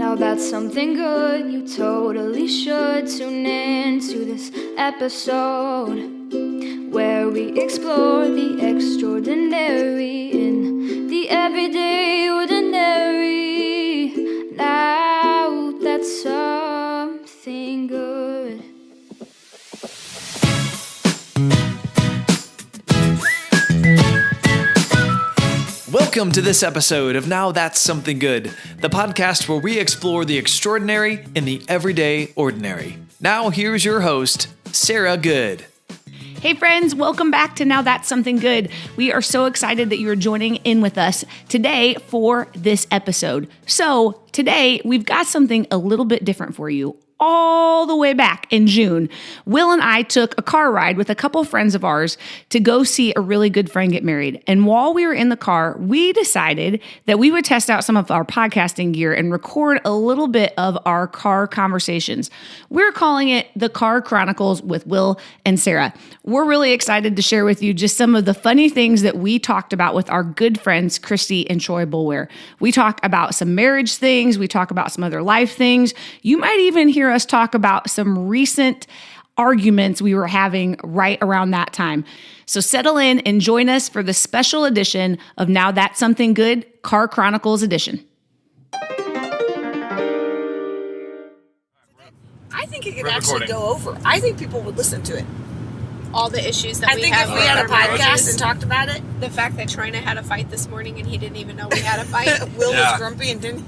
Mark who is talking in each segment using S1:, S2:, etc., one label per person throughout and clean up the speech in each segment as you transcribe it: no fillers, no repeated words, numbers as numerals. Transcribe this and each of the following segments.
S1: Now that's something good. You totally should tune in to this episode where we explore the extraordinary in the everyday ordinary. Now that's something good.
S2: Welcome to this episode of Now That's Something Good, the podcast where we explore the extraordinary in the everyday ordinary. Now here's your host, Sarah Good.
S3: Hey friends, welcome back to Now That's Something Good. We are so excited that you're joining in with us today for this episode. So today we've got something a little bit different for you. All the way back in June, Will and I took a car ride with a couple friends of ours to go see a really good friend get married. And while we were in the car, we decided that we would test out some of our podcasting gear and record a little bit of our car conversations. We're calling it the Car Chronicles with Will and Sarah. We're really excited to share with you just some of the funny things that we talked about with our good friends, Christy and Troy Bulware. We talk about some marriage things. We talk about some other life things. You might even hear us talk about some recent arguments we were having right around that time. So settle in and join us for the special edition of Now That's Something Good, Car Chronicles edition.
S4: I think it could actually go over. I think people would listen to it.
S5: All the issues that
S4: I think if we had a podcast and talked about it.
S5: The fact that Troy and I had a fight this morning and he didn't even know we had a fight.
S4: Will was grumpy and didn't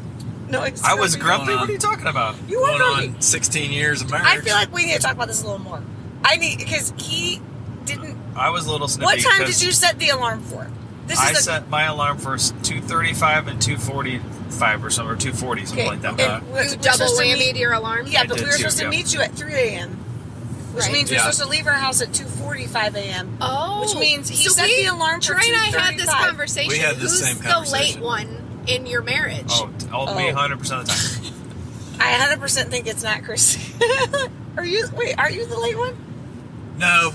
S4: know it's
S6: I was grumpy. What are you talking about?
S4: You were grumpy.
S6: On 16 years of marriage.
S4: I feel like we need to talk about this a little more. Because he didn't.
S6: I was a little snippy.
S4: What time did you set the alarm for?
S6: I set my alarm for 2:35 and 2:45 or something, or 2:40, something like that.
S5: You double whammied your alarm?
S4: Yeah, but we were supposed to meet you at 3 a.m. Which means we're supposed to leave our house at 2:45 a.m.
S5: Oh.
S4: Which means he set the alarm for 2:35.
S5: Troy and I had this conversation.
S6: We had this same conversation.
S5: Who's the late one in your marriage?
S6: Me 100% of the time.
S4: I 100% think it's not Christy. Are you the late one?
S7: No,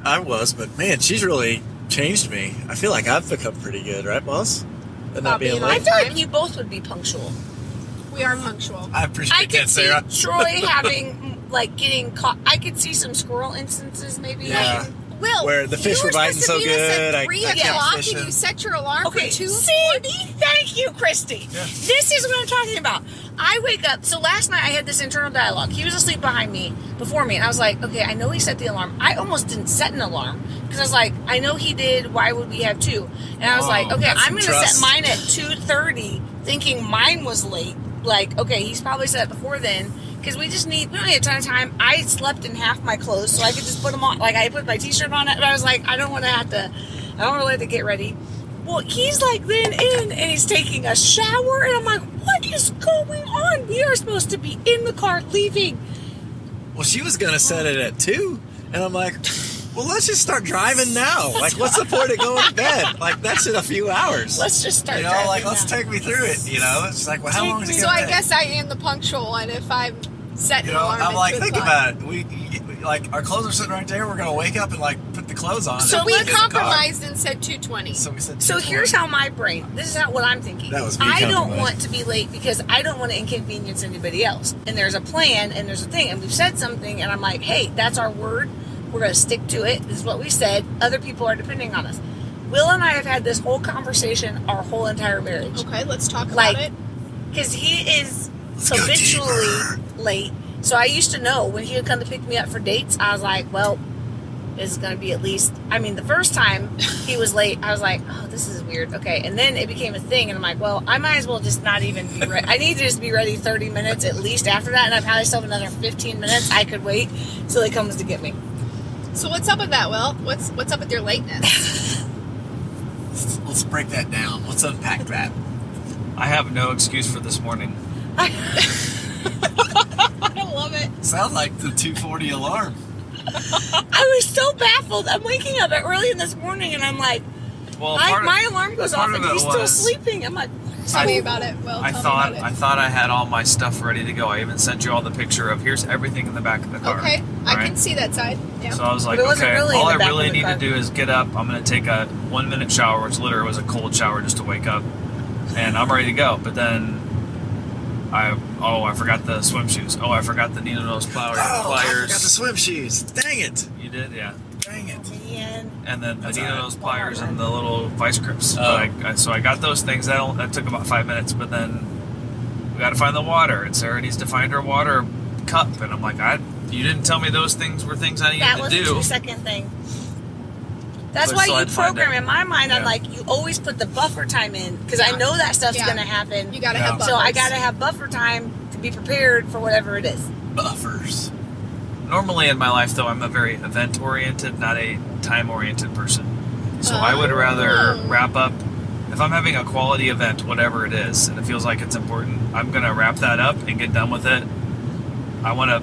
S7: I was, but man, she's really changed me. I feel like I've become pretty good, right, boss? At not being
S4: I
S7: late.
S4: feel like you both would be punctual.
S5: We are punctual.
S7: I appreciate that, Sarah.
S4: See Troy getting caught. I could see some squirrel instances maybe.
S7: Yeah.
S5: Will,
S7: where the fish were biting so good,
S5: at 3 o'clock and you set your alarm for 2:40?
S4: See, thank you, Christy. Yeah. This is what I'm talking about. I wake up. So last night I had this internal dialogue. He was asleep before me, and I was like, okay, I know he set the alarm. I almost didn't set an alarm because I was like, I know he did. Why would we have two? And I was like, okay, I'm going to set mine at 2:30, thinking mine was late. Like, okay, he's probably set it before then. Because we don't have a ton of time. I slept in half my clothes, so I could just put them on. Like, I put my t-shirt on it, but I was like, I don't really have to get ready. Well, he's like then in, and he's taking a shower, and I'm like, what is going on? We are supposed to be in the car leaving.
S7: Well, she was going to set it at 2, and I'm like, well, let's just start driving now. Like, what's the point of going to bed? Like, that's in a few hours.
S4: Let's just start driving
S7: like, let's take me through it, It's like, well, how long is it going to take?
S5: So I guess I am the punctual one if I'm setting an alarm.
S7: I'm like, think about it. We our clothes are sitting right there. We're going to wake up and, put the clothes on.
S5: So we compromised and said 2:20.
S7: So we said 2:20.
S4: So here's how this is what I'm thinking.
S7: That was me
S4: I don't want to be late because I don't want to inconvenience anybody else. And there's a plan and there's a thing. And we've said something and I'm like, hey, that's our word. We're going to stick to it. This is what we said. Other people are depending on us. Will and I have had this whole conversation our whole entire marriage.
S5: Okay, let's talk about it.
S4: Because he is habitually late. So I used to know when he would come to pick me up for dates, I was like, well, this is going to be at least... I mean, the first time he was late, I was like, oh, this is weird. Okay, and then it became a thing, and I'm like, well, I might as well just not even be ready. I need to just be ready 30 minutes at least after that, and I probably still have another 15 minutes I could wait till he comes to get me.
S5: So what's up with that, Will? What's up with your lateness?
S7: Let's break that down. Let's unpack that.
S6: I have no excuse for this morning.
S5: I love it.
S7: Sounds like the 2:40 alarm.
S4: I was so baffled. I'm waking up early in this morning, and I'm like, my alarm goes off, and he's still sleeping. I'm like,
S5: tell me about it, Will.
S6: I thought I had all my stuff ready to go. I even sent you all the picture of here's everything in the back of the car.
S5: Okay, I can see that side. Yeah.
S6: So I was like, okay, all I really need to do is get up. I'm going to take a 1-minute shower, which literally was a cold shower just to wake up, and I'm ready to go. But then I forgot the swim shoes. Oh, I forgot the needle nose pliers.
S7: Oh, I forgot the swim shoes. Dang it.
S6: You did, yeah.
S7: Dang it.
S4: Man.
S6: And then the
S7: That's
S6: needle
S7: all right.
S6: nose pliers and the little vice grips.
S7: Oh.
S6: But so I got those things. That took about 5 minutes. But then we got to find the water, and Sarah needs to find her water cup. And I'm like, you didn't tell me those things were things I needed
S4: That
S6: to
S4: was
S6: do.
S4: a 2-second thing. That's
S6: But
S4: why
S6: still
S4: you
S6: I'd find
S4: program.
S6: it.
S4: In my mind, I'm
S6: Yeah.
S4: like, you always put the buffer time in because I know that stuff's
S5: Yeah.
S4: going to happen.
S5: You gotta
S7: Yeah.
S5: have buffers.
S4: So I got to have buffer time to be prepared for whatever it is.
S7: Buffers.
S6: Normally in my life, though, I'm a very event-oriented, not a time-oriented person. So I would rather wrap up, if I'm having a quality event, whatever it is, and it feels like it's important, I'm going to wrap that up and get done with it. I want to,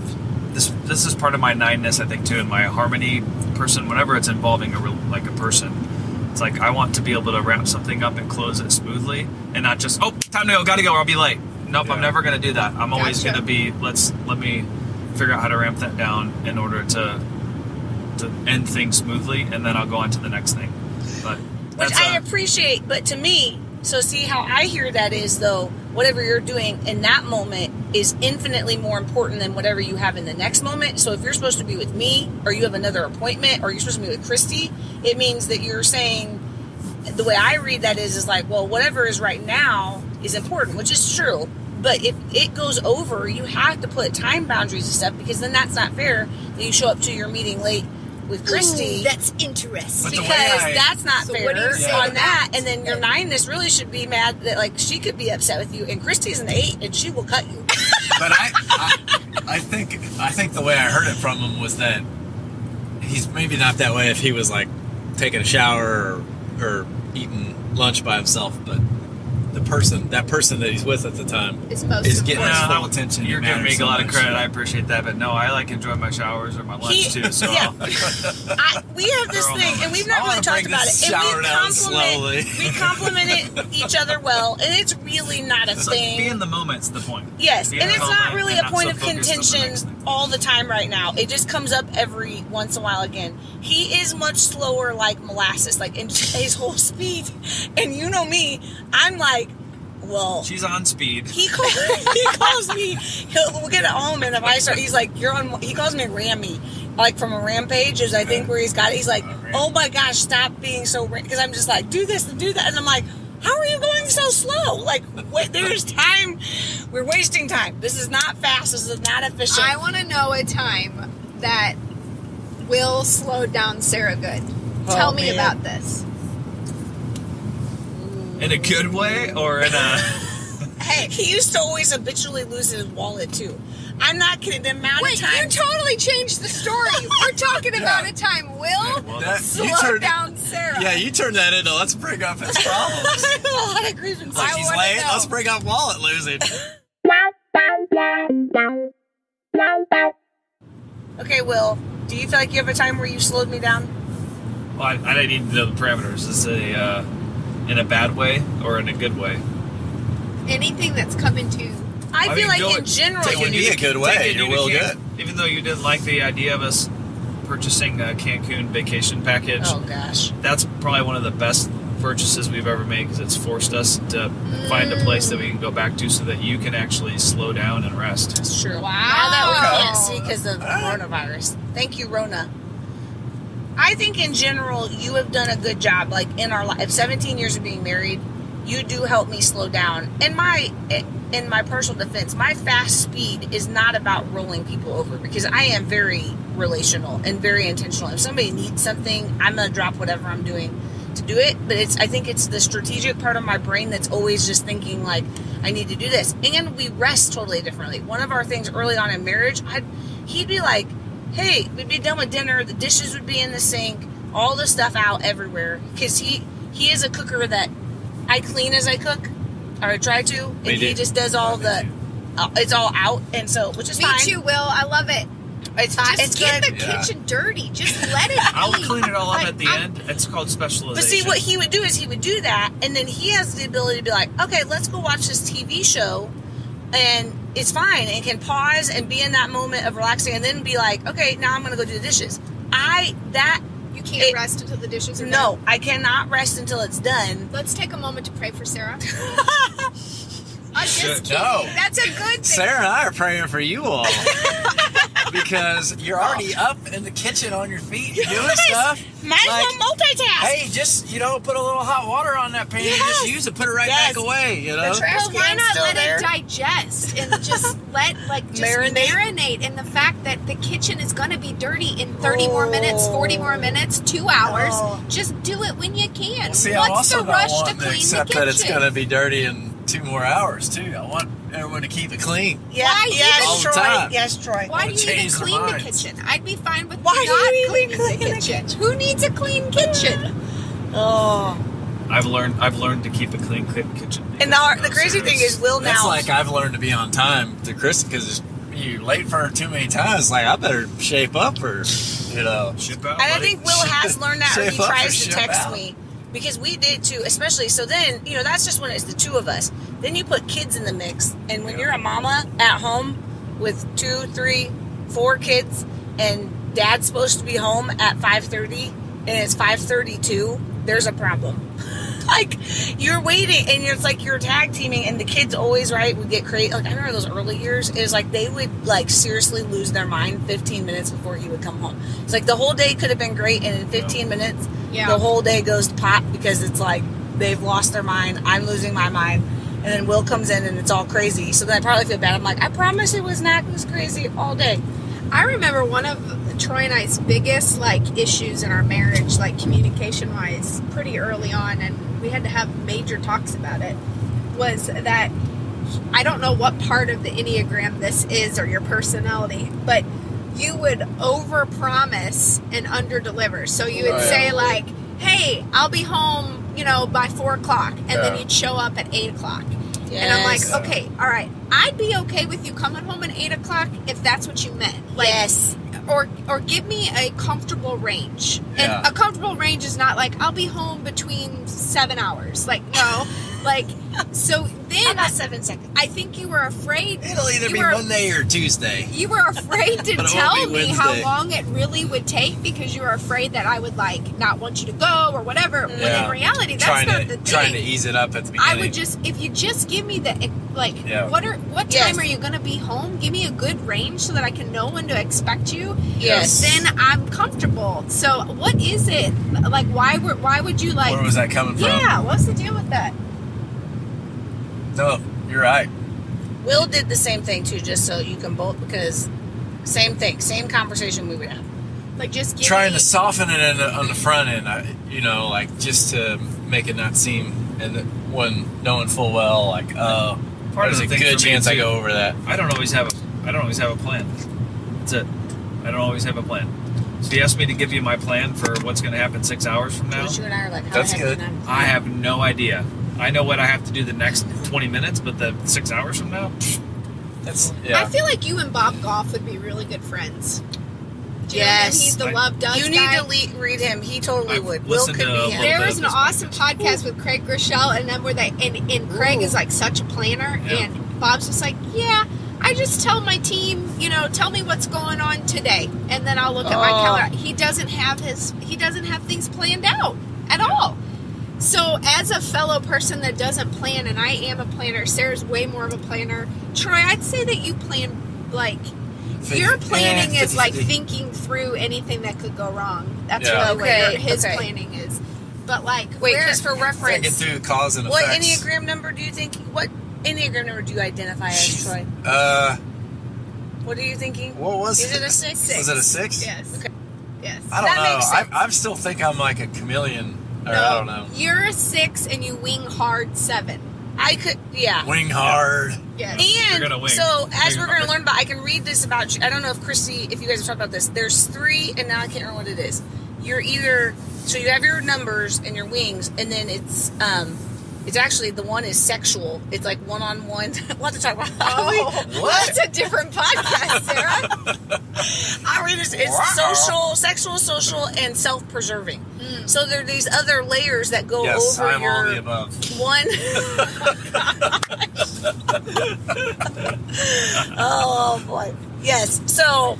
S6: this is part of my 9-ness, I think, too, and my harmony person, whenever it's involving a person. It's like, I want to be able to wrap something up and close it smoothly, and not just, oh, time to go, gotta go, or I'll be late. Nope,
S7: Yeah.
S6: I'm never going to do that. I'm always
S5: Gotcha.
S6: going to be, let me figure out how to ramp that down in order to end things smoothly, and then I'll go on to the next thing. But
S4: Which
S6: that's
S4: I appreciate, but to me, so see how I hear that is though, whatever you're doing in that moment is infinitely more important than whatever you have in the next moment. So if you're supposed to be with me, or you have another appointment, or you're supposed to be with Christy, it means that you're saying, the way I read that is like, well, whatever is right now is important, which is true. But if it goes over, you have to put time boundaries and stuff, because then that's not fair that you show up to your meeting late with Christy.
S5: Ooh, that's interesting.
S7: But the way
S4: Because that's not
S5: So
S4: fair
S5: what do you say
S4: on
S5: to
S4: that.
S5: that?
S4: And then your 9-ness really should be mad that like she could be upset with you, and Christy's an 8 and she will cut you.
S7: But I think the way I heard it from him was that he's maybe not that way if he was like taking a shower or eating lunch by himself, but that person that he's with at the time
S5: It's most
S7: is getting his
S6: Well,
S7: full attention.
S6: You're
S7: It
S6: giving me
S7: matters
S6: a lot
S7: so
S6: of
S7: much.
S6: credit. I appreciate that, but no, I like enjoy my showers or my lunch too. So
S4: yeah. We have this
S6: Girl
S4: thing, and we've
S7: I
S4: not really
S7: wanna
S4: talked
S7: bring
S4: about
S7: this
S4: it.
S7: shower
S4: And
S7: down slowly.
S4: we compliment each other well, and it's really not a
S6: it's like
S4: thing.
S6: be in the moment's the point.
S4: Yes,
S6: Be
S4: and
S6: in
S4: it's
S6: the
S4: not
S6: moment
S4: really
S6: and
S4: a
S6: not
S4: point
S6: so
S4: of
S6: focused on the
S4: contention
S6: next thing.
S4: all the time right now. It just comes up every once in a while again. He is much slower like molasses, like in his whole speed. And you know me, I'm like, well,
S6: She's on speed.
S4: he calls me, we'll get it home, and if I start, he's like, he calls me Rammy. Like from a rampage is I think where he's got it. He's like, oh my gosh, stop being so, because I'm just like, do this and do that. And I'm like, how are you going so slow? Like, wait, there's time. We're wasting time. This is not fast. This is not efficient.
S5: I want to know a time that Will slowed down Sarah good. Tell me
S4: man.
S5: about this.
S6: In a good way or in a
S4: Hey, he used to always habitually lose his wallet too. I'm not kidding. The amount
S5: Wait,
S4: of
S5: you
S4: times.
S5: totally changed the story. We're talking about a time Will
S7: That- you
S5: slowed
S7: turned-
S5: down Sarah.
S7: Yeah, you turned that into let's bring up his problems.
S4: I have a lot of grievances.
S7: Like
S5: I
S7: he's
S5: wanna
S7: late,
S5: know.
S7: let's bring up wallet losing.
S4: Okay, Will, do you feel like you have a time where you slowed me down?
S6: well, I didn't need to know the parameters. Is it in a bad way or in a good way?
S5: Anything that's coming to.
S4: I feel
S6: mean,
S4: like
S6: go-
S4: in general,
S7: It would
S6: you
S7: be a
S6: to-
S7: good way.
S6: taking
S7: You're
S6: you to
S7: real
S6: Can-
S7: good.
S6: Even though you didn't like the idea of us purchasing a Cancun vacation package,
S4: oh gosh.
S6: that's probably one of the best purchases we've ever made because it's forced us to find a place that we can go back to so that you can actually slow down and rest.
S4: That's true.
S5: Wow.
S4: Now that we can't see because of coronavirus. Thank you, Rona. I think in general, you have done a good job. Like in our life, 17 years of being married, you do help me slow down. In my personal defense, my fast speed is not about rolling people over because I am very relational and very intentional. If somebody needs something, I'm gonna drop whatever I'm doing to do it. But I think it's the strategic part of my brain that's always just thinking like, I need to do this. And we rest totally differently. One of our things early on in marriage, he'd be like, hey, we'd be done with dinner, the dishes would be in the sink, all the stuff out everywhere. Because he is a cooker that I clean as I cook, or I try to, and
S7: Me
S4: he
S7: too.
S4: just does all the, it's all out, and so, which is
S5: Me
S4: fine.
S5: too, Will. I love it.
S4: It's fine.
S5: Just
S4: It's
S5: get
S4: good.
S5: the kitchen dirty. Just let it
S6: I'll
S5: be.
S6: clean it all up
S5: Like,
S6: at the end. It's called specialization.
S4: But see, what he would do is he would do that, and then he has the ability to be like, okay, let's go watch this TV show, and it's fine, and can pause and be in that moment of relaxing, and then be like, okay, now I'm going to go do the dishes.
S5: You can't rest until the dishes are done.
S4: No, I cannot rest until it's done.
S5: Let's take a moment to pray for Sarah. I'm just kidding.
S7: No.
S5: That's a good thing.
S7: Sarah and I are praying for you all. Because you're already up in the kitchen on your feet, you're doing stuff.
S4: Might as well multitask.
S7: Hey, just, put a little hot water on that pan and just use it, put it right back away,
S4: The trash
S5: Well, why
S4: can's
S5: not
S4: still
S5: let
S4: there.
S5: it digest and just marinate in the fact that the kitchen is going to be dirty in 30 more minutes, 40 more minutes, 2 hours. Just do it when you can.
S7: See, I
S5: What's
S7: also
S5: the rush
S7: don't
S5: to
S7: want to
S5: clean
S7: accept
S5: the kitchen?
S7: that it's going to be dirty in 2 more hours, too. I want everyone to keep it clean.
S4: Yeah,
S5: Why
S4: yes,
S7: all the
S4: Troy.
S7: time?
S4: Yes, Troy.
S5: Why do you even
S7: change their
S5: clean the
S7: minds.
S5: kitchen? I'd be fine with
S4: Why do
S5: not
S4: you even
S5: cleaning
S4: clean
S5: the
S4: the
S5: kitchen.
S4: kitchen?
S5: Who needs a clean kitchen?
S4: Oh.
S6: I've learned to keep a clean kitchen.
S4: And the crazy thing is, Will
S7: That's
S4: now.
S7: like I've learned to be on time to Chris because you're late for her too many times. Like, I better shape up or,
S6: Ship out,
S4: And I
S6: buddy.
S4: think Will has learned that, or
S7: Shape
S4: he
S7: up or
S4: tries to
S7: ship
S4: text
S7: out.
S4: me. Because we did too, especially, so then, that's just when it's the two of us. Then you put kids in the mix. And when you're a mama at home with 2, 3, 4 kids, and dad's supposed to be home at 5:30, and it's 5:32, there's a problem. Like, you're waiting, and it's like you're tag teaming, and the kids always, right, would get crazy. Like, I remember those early years, it was like they would, like, seriously lose their mind 15 minutes before he would come home. It's like the whole day could have been great, and in 15 minutes, the whole day goes to pot because it's like they've lost their mind, I'm losing my mind, and then Will comes in, and it's all crazy. So then I probably feel bad. I'm like, I promise it was not this crazy all day.
S5: I remember one of Troy and I's biggest issues in our marriage, communication wise, pretty early on, and we had to have major talks about it, was that I don't know what part of the Enneagram this is or your personality, but you would overpromise and underdeliver. So you would say hey, I'll be home, by 4 o'clock, and then you'd show up at 8 o'clock. And I'm like, okay, all right, I'd be okay with you coming home at 8 o'clock if that's what you meant.
S4: Yes.
S5: Or give me a comfortable range. And a comfortable range is not I'll be home between 7 hours. No. So then
S4: About 7 seconds.
S5: I think you were afraid.
S7: it'll either
S5: you
S7: be
S5: were-
S7: Monday or Tuesday.
S5: You were afraid to
S7: But it
S5: tell
S7: won't be
S5: me how
S7: Wednesday.
S5: long it really would take because you were afraid that I would not want you to go or whatever. When in reality, that's not the thing.
S7: Trying to ease it up at the beginning.
S5: I would if you just give me the
S7: Yeah.
S5: what time are you going to be home? Give me a good range so that I can know when to expect you.
S4: Yes.
S5: Then I'm comfortable. So what is it why would you
S7: Where was that coming from?
S5: Yeah, what's the deal with that?
S7: No, you're right.
S4: Will did the same thing too, just so you can both, because same thing, same conversation we would have.
S5: Just give
S7: Trying
S5: me,
S7: to soften it on the front end, just to make it not seem, and when knowing full well,
S6: Part
S7: there's
S6: of
S7: a
S6: the thing
S7: good
S6: for me,
S7: chance I
S6: too,
S7: go over that.
S6: I don't always have a plan. That's it. I don't always have a plan. So you asked me to give you my plan for what's going to happen 6 hours from now.
S4: Which you and I are like, how
S7: That's
S4: the heck
S7: good.
S4: did
S6: I have no idea. I know what I have to do the next 20 minutes, but the 6 hours from now,
S5: I feel like you and Bob Goff would be really good friends. Do you know him? He's the Love Does
S4: You
S5: guy.
S4: need to read him. He totally
S6: I've
S4: would. Will
S6: listened
S4: could
S6: to
S4: be
S6: a
S4: him.
S6: little
S5: There
S6: bit
S5: was
S6: of
S5: an
S6: this
S5: awesome podcast with Craig Groeschel, and then where Craig is such a planner, and Bob's just yeah, I just tell my team, tell me what's going on today, and then I'll look at my calendar. He doesn't have things planned out at all. So as a fellow person that doesn't plan, and I am a planner, Sarah's way more of a planner. Troy, I'd say that you plan your planning is
S7: 50-50.
S5: Thinking through anything that could go wrong. That's
S7: Yeah.
S5: really what
S4: Okay,
S5: his
S4: okay.
S5: planning is. But
S4: Wait, just for
S7: Thinking
S4: reference,
S7: through cause and
S4: what
S7: effects.
S4: Enneagram number do you think? What Enneagram number do you identify as, Troy? What are you thinking?
S7: What was
S4: Is it a 6?
S7: Was it a 6?
S5: Yes.
S4: Okay.
S5: Yes.
S7: I don't
S4: That
S7: know.
S4: makes sense.
S7: I still think I'm like a chameleon. Or I don't know.
S5: You're a 6 and you wing hard 7.
S4: I could, yeah.
S7: Wing hard.
S5: Yes.
S6: You're gonna
S4: And
S6: wing.
S4: so, as
S6: Wing
S4: we're going to
S6: hard.
S4: learn about, I can read this about you. I don't know if Christy, if you guys have talked about this. There's 3, and now I can't remember what it is. You're either, so you have your numbers and your wings, and then it's actually, the one is sexual. It's like one-on-one. We'll have to talk about
S5: That's a different podcast, Sarah.
S4: I mean, it's sexual, and self-preserving. So there are these other layers that go
S7: Yes,
S4: over
S7: I'm all the
S4: your
S7: above.
S4: one. Oh boy, yes. So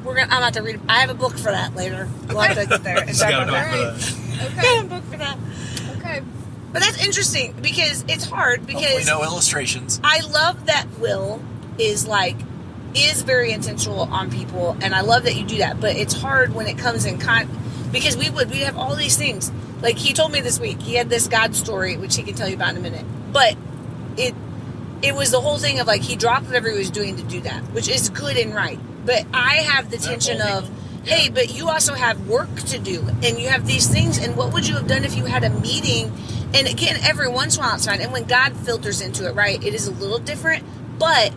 S4: I'm about to read. I have a book for that later. We'll have to get there.
S6: She's got a book for that.
S5: Okay.
S4: book for that.
S5: Okay.
S4: But that's interesting because it's hard because
S7: no illustrations.
S4: I love that Will is very intentional on people, and I love that you do that. But it's hard when it comes in because we have all these things. Like he told me this week, he had this God story, which he can tell you about in a minute. But it was the whole thing of like he dropped whatever he was doing to do that, which is good and right. But I have the tension of, hey, but you also have work to do, and you have these things, and what would you have done if you had a meeting? And again, every once in a while it's fine, and when God filters into it, right, it is a little different, but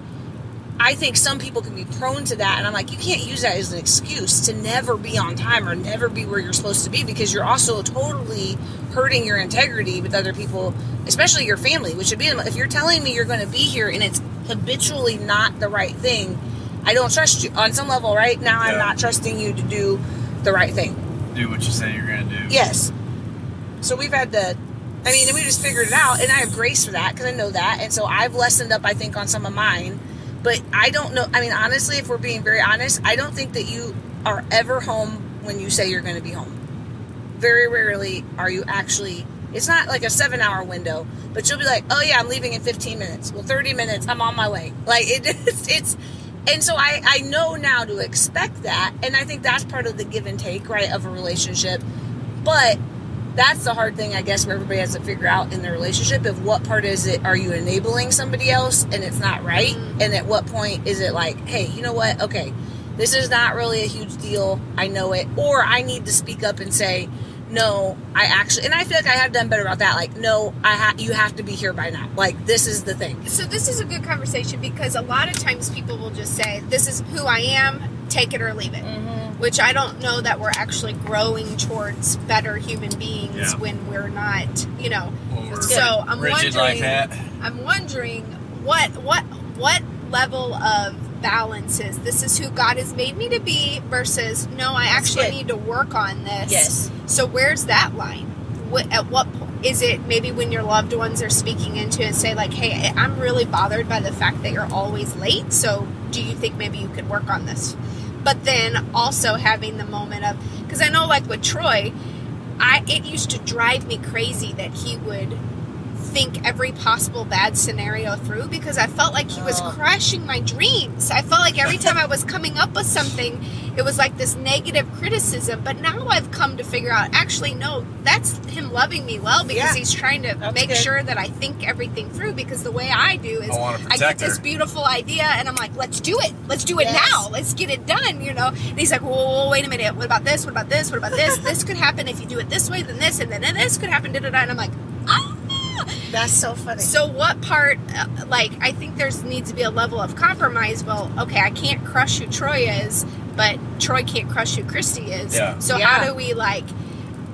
S4: I think some people can be prone to that, and I'm like, you can't use that as an excuse to never be on time or never be where you're supposed to be, because you're also totally hurting your integrity with other people, especially your family, which would be, if you're telling me you're going to be here and it's habitually not the right thing, I don't trust you on some level. Right now, I'm not trusting you to do the right thing.
S6: Do what you say you're going to do.
S4: Yes. So we've had to, and we just figured it out, and I have grace for that because I know that, and so I've lessened up, I think, on some of mine. But I don't know, honestly, if we're being very honest, I don't think that you are ever home when you say you're going to be home. Very rarely are you actually, it's not like a 7-hour window, but you'll be like, oh yeah, I'm leaving in 15 minutes. Well, 30 minutes, I'm on my way. Like it's and so I know now to expect that, and I think that's part of the give and take, right, of a relationship. But that's the hard thing, I guess, where everybody has to figure out in their relationship of what part is it, are you enabling somebody else and it's not right? And at what point is it like, hey, you know what? Okay, this is not really a huge deal. I know it. Or I need to speak up and say, no, I actually, and I feel like I have done better about that. Like, no, you have to be here by now. Like, this is the thing.
S5: So this is a good conversation because a lot of times people will just say, this is who I am, take it or leave it. Which I don't know that we're actually growing towards better human beings when we're not, So I'm
S7: rigid
S5: wondering,
S7: like that.
S5: I'm wondering what level of balance is this is who God has made me to be versus no, I actually need to work on this.
S4: Yes.
S5: So where's that line? At what point is it? Maybe when your loved ones are speaking into it and say like, hey, I'm really bothered by the fact that you're always late. So do you think maybe you could work on this? But then also having the moment of, because I know like with Troy, it used to drive me crazy that he would think every possible bad scenario through because I felt like he was crushing my dreams. I felt like every time I was coming up with something, it was like this negative criticism. But now I've come to figure out, actually, no, that's him loving me well because he's trying to make sure that I think everything through, because the way I do is I get this beautiful idea and I'm like, let's do it. Let's do it now. Let's get it done, And he's like, whoa, wait a minute. What about this? What about this? What about this? This could happen if you do it this way, then this, and then this could happen, And I'm like,
S4: that's so funny.
S5: So what part, I think needs to be a level of compromise. Well, okay, I can't crush who Troy is, but Troy can't crush who Christy is.
S7: Yeah.
S5: So how do we,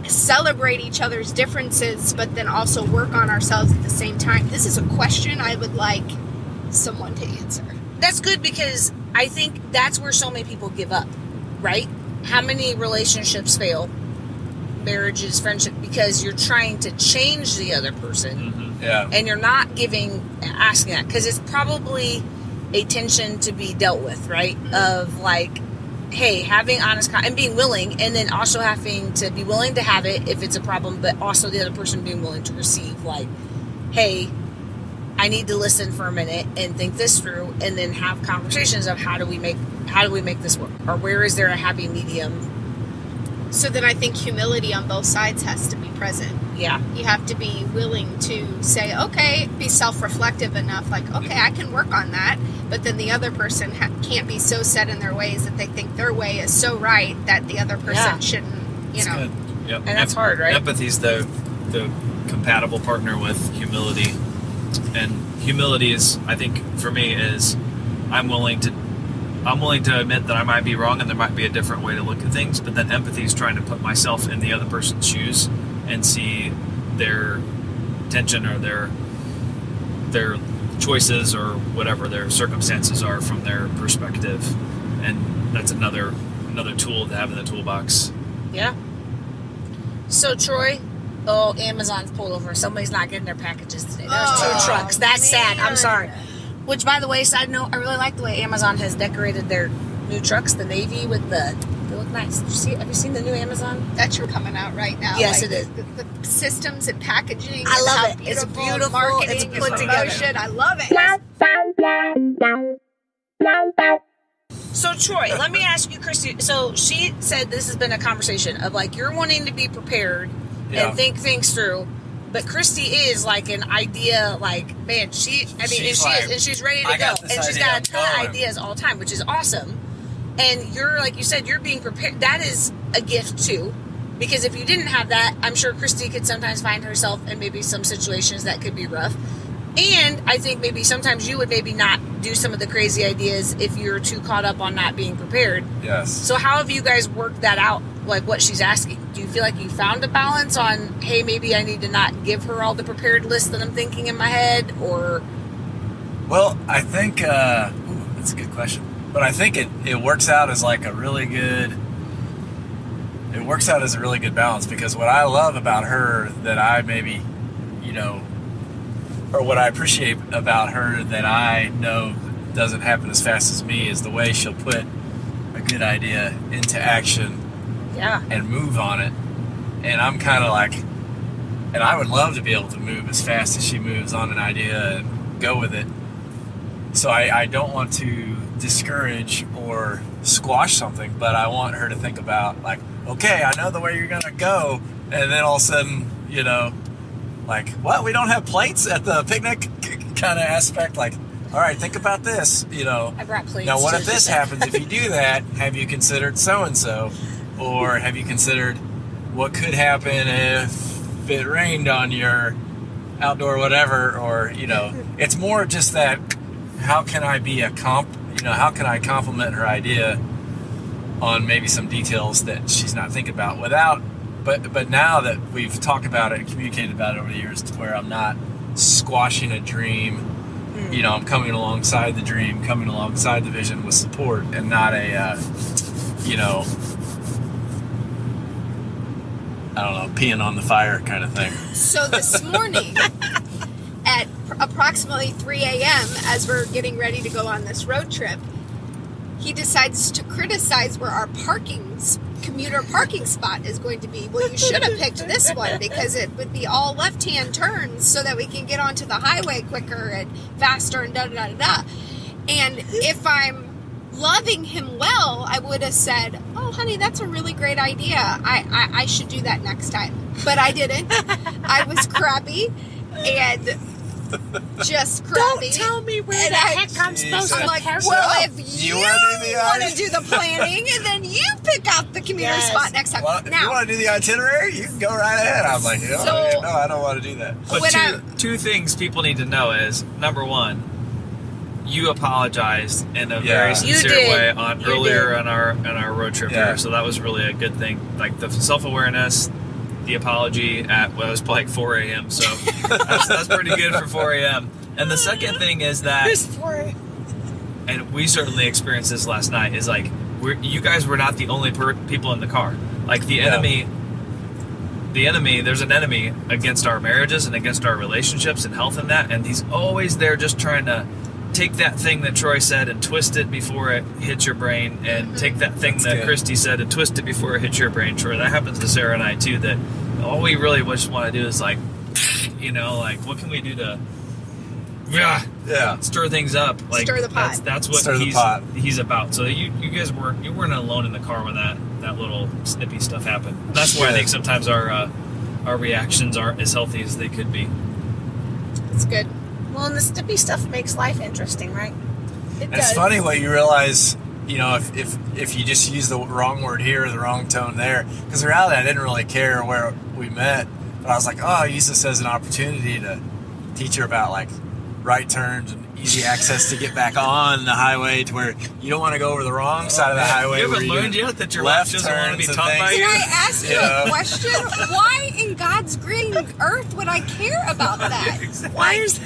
S5: celebrate each other's differences, but then also work on ourselves at the same time? This is a question I would like someone to answer.
S4: That's good because I think that's where so many people give up, right? How many relationships fail? Marriages, friendship, because you're trying to change the other person and you're not asking that, because it's probably a tension to be dealt with, right? Of hey, having honest and being willing, and then also having to be willing to have it if it's a problem, but also the other person being willing to receive, hey, I need to listen for a minute and think this through, and then have conversations of how do we make this work, or where is there a happy medium.
S5: So then I think humility on both sides has to be present.
S4: Yeah.
S5: You have to be willing to say, okay, be self-reflective enough, okay, I can work on that. But then the other person can't be so set in their ways that they think their way is so right that the other person shouldn't,
S6: That's good. Yep.
S4: And that's hard, right?
S6: Empathy's the compatible partner with humility. And humility is, I think, for me, is I'm willing to admit that I might be wrong and there might be a different way to look at things, but then empathy is trying to put myself in the other person's shoes and see their tension or their choices or whatever their circumstances are from their perspective. And that's another tool to have in the toolbox.
S4: Yeah. So Troy, Amazon's pulled over. Somebody's not getting their packages today. There's 2 trucks. That's sad. I'm sorry. Which, by the way, side note, I really like the way Amazon has decorated their new trucks, the navy with they look Nice. Have you seen the new Amazon?
S5: That's coming out right now.
S4: Yes,
S5: like
S4: it is.
S5: The systems and packaging.
S4: I
S5: and
S4: love
S5: how
S4: it. It's
S5: Beautiful,
S4: beautiful.
S5: marketing
S4: It's
S5: and
S4: put
S5: promotion.
S4: together.
S5: I love it.
S4: So Troy, let me ask you, Christy. So she said this has been a conversation of like you're wanting to be prepared and think things through, but Christy is like an idea, like man, she's ready to go, and she's got a ton of ideas all the time, which is awesome. And you're like you said, you're being prepared. That is a gift too, because if you didn't have that, I'm sure Christy could sometimes find herself in maybe some situations that could be rough. And I think maybe sometimes you would maybe not do some of the crazy ideas if you're too caught up on not being prepared.
S7: Yes.
S4: So how have you guys worked that out, like what she's asking? Do you feel like you found a balance on, hey, maybe I need to not give her all the prepared list that I'm thinking in my head, or?
S7: Well, I think, that's a good question. But I think it works out as like a really good, it works out as a really good balance, because what I love about her that I maybe, or what I appreciate about her that I know doesn't happen as fast as me is the way she'll put a good idea into action and move on it. And I'm kind of like, and I would love to be able to move as fast as she moves on an idea and go with it. So I don't want to discourage or squash something, but I want her to think about like, okay, I know the way you're going to go. And then all of a sudden, like, what? We don't have plates at the picnic kind of aspect. Like, all right, think about this,
S4: I brought plates.
S7: Now, what if this happens? If you do that, have you considered so-and-so? Or have you considered what could happen if it rained on your outdoor whatever? Or, it's more just that, how can I be how can I compliment her idea on maybe some details that she's not thinking about without. But now that we've talked about it and communicated about it over the years, to where I'm not squashing a dream, I'm coming alongside the dream, coming alongside the vision with support, and not a, I don't know, peeing on the fire kind of thing.
S5: So this morning, at approximately 3 a.m., as we're getting ready to go on this road trip, he decides to criticize where our commuter parking spot is going to be. Well, you should have picked this one because it would be all left-hand turns so that we can get onto the highway quicker and faster and da-da-da-da-da. And if I'm loving him well, I would have said, oh, honey, that's a really great idea. I should do that next time. But I didn't. I was crabby and just crabby.
S4: Don't tell me where the heck I'm supposed to
S5: like,
S4: park.
S5: well, if you want
S7: want
S5: to do the planning, and then you pick out the commuter spot next time.
S7: Well, if
S5: now,
S7: you want to do the itinerary, you can go right ahead. I'm like, no, I don't want to do that.
S6: But two things people need to know is, number one, you apologized in a very sincere way earlier on our road trip here, so that was really a good thing. Like the self-awareness, the apology at it was like 4 a.m. So that's pretty good for 4 a.m. And the second thing is that, and we certainly experienced this last night, is like you guys were not the only people in the car. Like the enemy, there's an enemy against our marriages and against our relationships and health and that, and he's always there just trying to take that thing that Troy said and twist it before it hits your brain, and take that thing that Christy said and twist it before it hits your brain, Troy. That happens to Sarah and I too, that all we really just want to do is like, like what can we do to stir things up, like
S5: stir the pot.
S6: That's what he's about. So you guys weren't alone in the car when that little snippy stuff happened. That's why I think sometimes our reactions aren't as healthy as they could be.
S5: it's good.
S4: Well, and the snippy stuff makes life interesting, right?
S5: It
S7: It's
S5: does.
S7: funny what you realize, if you just use the wrong word here or the wrong tone there. Because in reality, I didn't really care where we met, but I was like, oh, I use this as an opportunity to teach her about like right turns and easy access to get back on the highway, to where you don't want to go over the wrong side of the highway.
S6: You haven't learned yet that your wife doesn't want to be taught by you?
S5: Can I ask you a question? Why in God's green earth would I care about that?
S4: Why is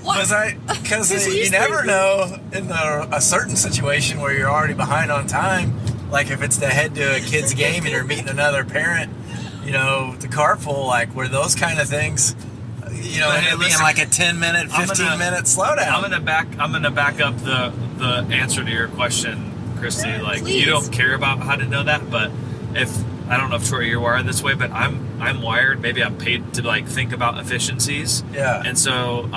S7: Because you never know in a certain situation where you're already behind on time, like if it's to head to a kid's game and you're meeting another parent, to carpool, like where those kind of things, being like a 10-minute, 15-minute slowdown.
S6: I'm gonna back up the answer to your question, Christy, like
S5: Please.
S6: you don't care about how to know that, but I don't know if Troy you're wired this way, but I'm wired. Maybe I'm paid to like think about efficiencies.
S7: Yeah.
S6: And so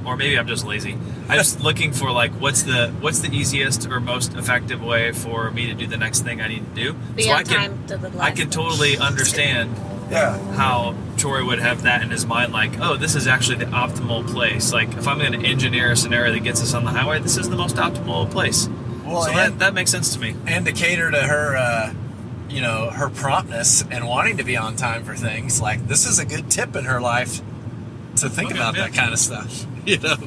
S6: or maybe I'm just lazy. I'm just looking for like what's the easiest or most effective way for me to do the next thing I need to do.
S4: Be
S6: so
S4: on time to the
S6: I
S4: last
S6: can
S4: one.
S6: totally understand how Troy would have that in his mind, like, oh, this is actually the optimal place. Like if I'm going to engineer a scenario that gets us on the highway, this is the most optimal place.
S7: Well,
S6: so that makes sense to me.
S7: And to cater to her, her promptness and wanting to be on time for things, like this is a good tip in her life to think about that kind of stuff. But,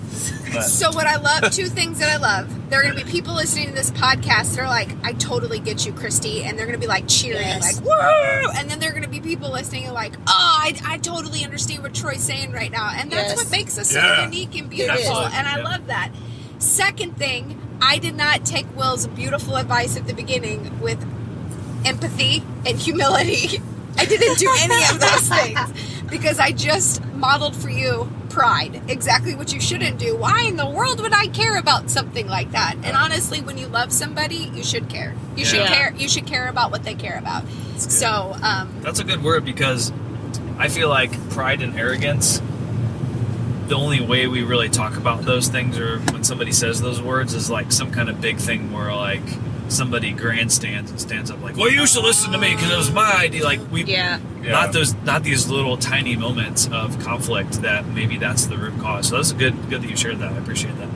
S5: So what I love, two things that I love. There are going to be people listening to this podcast that are like, I totally get you, Christy. And they're going to be like cheering,
S4: Yes.
S5: like, woo! And then there are going to be people listening and like, oh, I totally understand what Troy's saying right now. And that's
S4: Yes.
S5: what makes us so
S7: Yeah.
S5: unique and beautiful.
S6: Absolutely.
S5: And I
S6: Yeah.
S5: love that. Second thing, I did not take Will's beautiful advice at the beginning with empathy and humility. I didn't do any of those things because I just modeled for you pride, exactly what you shouldn't do. Why in the world would I care about something like that? And honestly, when you love somebody, you should care. You should
S6: Yeah.
S5: care. You should care about what they care about. So,
S6: That's a good word, because I feel like pride and arrogance, the only way we really talk about those things, or when somebody says those words, is like some kind of big thing where like somebody grandstands and stands up like, well, you should listen to me because it was my idea. Like not these little tiny moments of conflict that maybe that's the root cause. So that's good that you shared that. I appreciate that.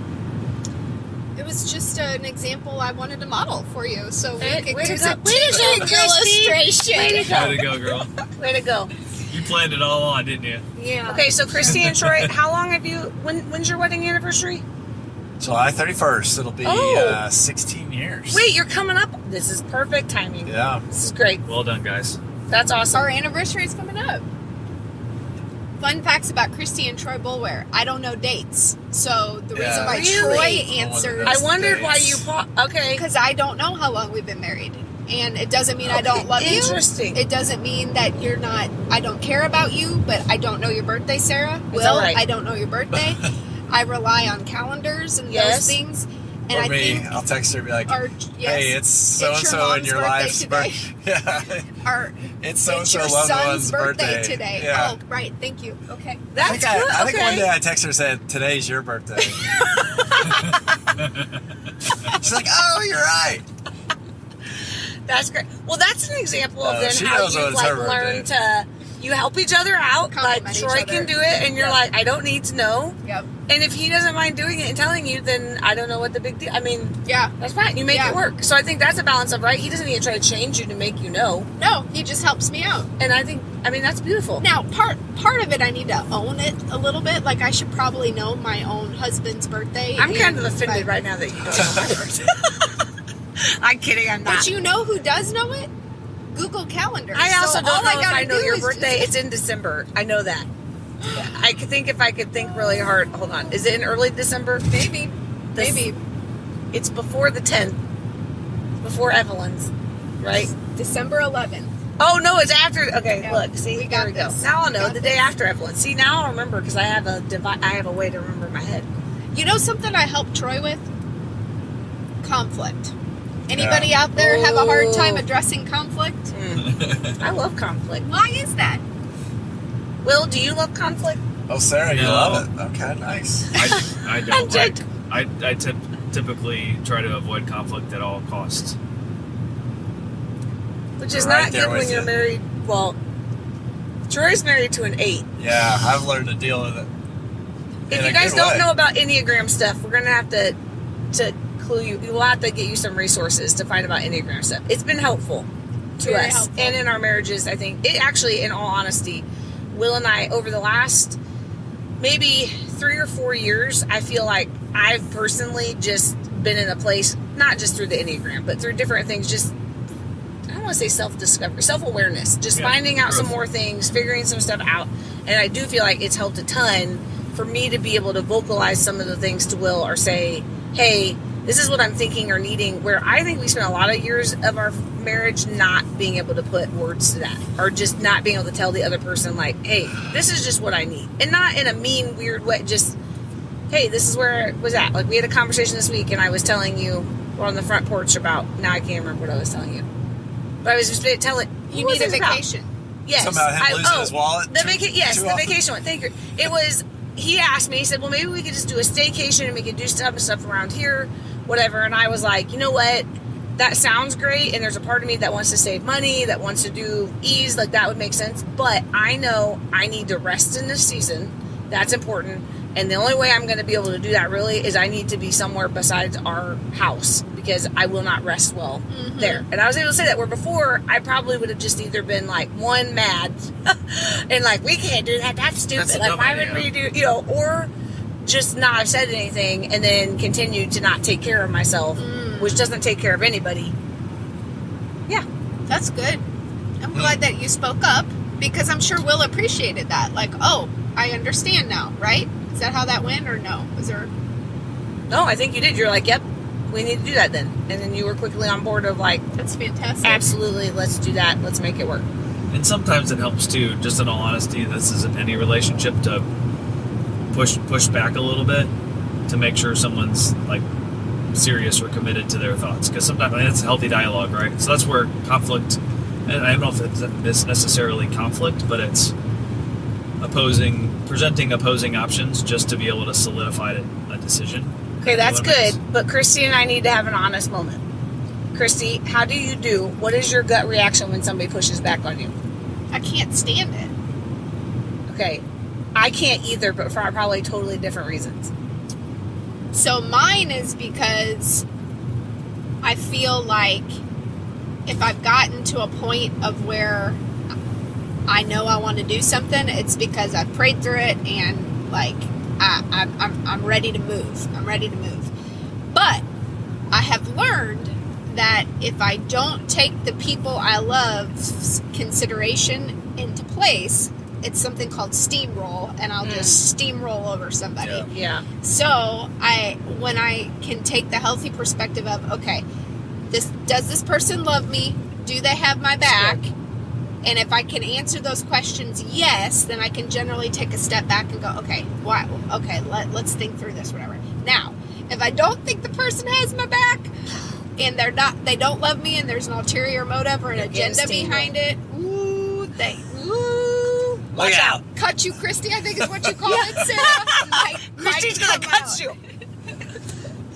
S5: it was just an example I wanted to model for you. So we
S4: Way
S5: could
S4: to
S5: use
S4: go.
S5: it
S4: Way to go,
S5: an
S4: Christy.
S5: illustration.
S4: Way to go.
S6: Way to go, girl.
S4: Way to go.
S6: You planned it all on, didn't you?
S5: Yeah.
S4: Okay, so Christy and Troy, how long have you? When's your wedding anniversary?
S7: July 31st, it'll be
S4: Oh.
S7: 16 years.
S4: Wait, you're coming up. This is perfect timing.
S7: Yeah.
S4: This is great.
S6: Well done, guys.
S4: That's awesome.
S5: Our anniversary is coming up. Fun facts about Christy and Troy Boulware. I don't know dates. So the reason why
S4: Really?
S5: Troy answers,
S4: I wondered why you. Okay.
S5: because I don't know how long we've been married. And it doesn't mean I don't love you.
S4: Interesting.
S5: It doesn't mean that you're not, I don't care about you, but I don't know your birthday, Sarah.
S4: It's all right.
S5: I don't know your birthday. I rely on calendars and
S4: Yes.
S5: those things. And
S7: Or
S5: I
S7: me,
S5: think
S7: I'll text her and be like,
S5: our, yes,
S7: hey, it's so-and-so in
S5: mom's
S7: your
S5: birthday
S7: life's
S5: today.
S7: birthday.
S5: Our,
S7: It's
S5: it's
S7: so-and-so
S5: your
S7: loved
S5: son's
S7: one's
S5: birthday today.
S7: Yeah.
S5: Oh, right. Thank you. Okay.
S4: That's
S7: I
S4: good.
S7: think
S4: okay.
S7: one day I texted her and said, today's your birthday. She's like, oh, you're right.
S4: That's great. Well, that's an example of then
S7: she
S4: how
S7: knows
S4: you
S7: when it's her
S4: like learn
S7: birthday.
S4: to. You help each other out. Like
S5: Compliment each
S4: Troy
S5: other.
S4: can do it, and you're
S5: Yep.
S4: like, I don't need to know.
S5: Yep.
S4: And if he doesn't mind doing it and telling you, then I don't know what the big deal. I mean,
S5: Yeah.
S4: that's fine. You make
S5: Yeah.
S4: it work. So I think that's a balance of right. He doesn't need to try to change you to make you know.
S5: No, he just helps me out.
S4: And I mean, that's beautiful.
S5: Now, part of it, I need to own it a little bit. Like, I should probably know my own husband's birthday.
S4: I'm kind
S5: and
S4: of offended
S5: my-
S4: right now that you don't know my birthday. I'm kidding. I'm not.
S5: But you know who does know it? Google Calendar.
S4: I also
S5: So
S4: don't
S5: all
S4: know if
S5: gotta
S4: I know
S5: do
S4: your
S5: is
S4: birthday.
S5: just-
S4: It's in December. I know that. I could think if I could think really hard. Hold on. Is it in early December?
S5: Maybe.
S4: This-
S5: Maybe.
S4: It's before the 10th. Before Evelyn's. Right?
S5: December 11th.
S4: Oh, no, it's after. Okay,
S5: Yeah,
S4: look. See,
S5: we
S4: there
S5: got
S4: we go.
S5: this.
S4: Now I'll
S5: We
S4: know.
S5: got
S4: The day
S5: this.
S4: after Evelyn. See, now I'll remember because I have a way to remember in my head.
S5: You know something I helped Troy with? Conflict. Anybody out there have a hard time
S4: Ooh.
S5: addressing conflict?
S4: I love conflict.
S5: Why is that?
S4: Will, do you love conflict?
S7: Oh, Sarah, you
S6: No.
S7: love it. Okay, nice.
S6: I don't like. I typically try to avoid conflict at all costs.
S4: Which is
S7: Right
S4: not
S7: there
S4: good when
S7: with
S4: you're
S7: you.
S4: married. Well, Troy's married to an 8.
S7: Yeah, I've learned to deal with it.
S4: If
S7: In
S4: you
S7: a
S4: guys
S7: good
S4: don't
S7: way.
S4: know about Enneagram stuff, we're gonna have to clue you. We'll have to get you some resources to find about Enneagram stuff. It's been helpful to
S5: Very
S4: us
S5: helpful.
S4: and in our marriages. I think it actually, in all honesty, Will and I over the last maybe 3 or 4 years, I feel like I've personally just been in a place, not just through the Enneagram, but through different things. Just I don't want to say self-discovery, self-awareness, just
S6: Yeah,
S4: finding out some
S6: growth.
S4: more things, figuring some stuff out. And I do feel like it's helped a ton for me to be able to vocalize some of the things to Will or say, hey, this is what I'm thinking or needing, where I think we spent a lot of years of our marriage not being able to put words to that, or just not being able to tell the other person, like, hey, this is just what I need. And not in a mean, weird way, just hey, this is where it was at. Like, we had a conversation this week, and I was telling you, we're on the front porch about, now I can't remember what I was telling you. But I was just telling
S5: You need a vacation.
S4: Yes.
S7: Somehow him losing his wallet.
S4: The vacation one. Thank you. It was, he asked me, he said, well, maybe we could just do a staycation and we could do stuff around here, whatever. And I was like, you know what? That sounds great. And there's a part of me that wants to save money, that wants to do ease. Like, that would make sense. But I know I need to rest in this season. That's important. And the only way I'm going to be able to do that really is I need to be somewhere besides our house, because I will not rest well there. And I was able to say that, where before I probably would have just either been like, one, mad and like, we can't do that, that's stupid,
S6: That's
S4: like, why would we do, or just not have said anything and then continue to not take care of myself, which doesn't take care of anybody. Yeah.
S5: That's good. I'm glad that you spoke up, because I'm sure Will appreciated that. Like, oh, I understand now, right? Is that how that went, or no? Was there...
S4: No, I think you did. You're like, yep, we need to do that then. And then you were quickly on board of like,
S5: That's fantastic.
S4: absolutely, let's do that. Let's make it work.
S6: And sometimes it helps too, just in all honesty, this isn't any relationship, to push back a little bit to make sure someone's like serious or committed to their thoughts. Because sometimes it's healthy dialogue, right? So that's where conflict, and I don't know if it's necessarily conflict, but it's presenting opposing options just to be able to solidify a decision.
S4: Okay, that's
S6: You know what I
S4: good.
S6: mean?
S4: But Christy and I need to have an honest moment. Christy, how do you do? What is your gut reaction when somebody pushes back on you?
S5: I can't stand it.
S4: Okay, I can't either, but for probably totally different reasons.
S5: So mine is because I feel like if I've gotten to a point of where I know I want to do something, it's because I've prayed through it and like I'm ready to move. I'm ready to move. But I have learned that if I don't take the people I love's consideration into place, it's something called steamroll, and I'll just steamroll over somebody.
S4: Yeah.
S5: So when I can take the healthy perspective of, okay, does this person love me? Do they have my back? And if I can answer those questions, yes, then I can generally take a step back and go, okay, why? Okay, let's think through this, whatever. Now, if I don't think the person has my back, and they don't love me, and there's an ulterior motive or an agenda behind it, watch out. Cut you, Christy, I think is what you call it, Sarah.
S4: Christy's gonna cut you.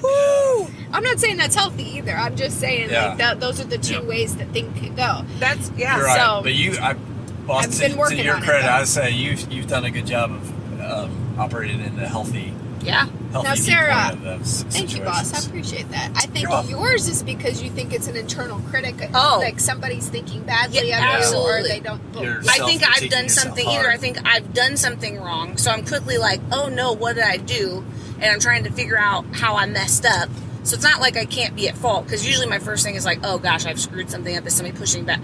S5: Woo! I'm not saying that's healthy either. I'm just saying like those are the two ways that things can go.
S4: That's
S7: You're right.
S5: So,
S7: But boss,
S5: I've been working
S7: to your
S5: on it,
S7: credit,
S5: though.
S7: I would say you've done a good job of operating in the healthy.
S4: Yeah.
S5: Now, Sarah,
S7: viewpoint of those
S5: thank you, boss. I
S7: situations.
S5: appreciate that. I think
S7: You're welcome.
S5: yours is because you think it's an internal critic.
S4: Oh.
S5: Like somebody's thinking badly
S4: Yeah,
S5: of you, or
S4: absolutely.
S5: they don't.
S7: You're
S4: I think I've
S7: self-critiquing
S4: done
S7: yourself
S4: something
S7: hard.
S4: either. I think I've done something wrong. So I'm quickly like, oh no, what did I do? And I'm trying to figure out how I messed up. So it's not like I can't be at fault, because usually my first thing is like, oh gosh, I've screwed something up. Is somebody pushing back?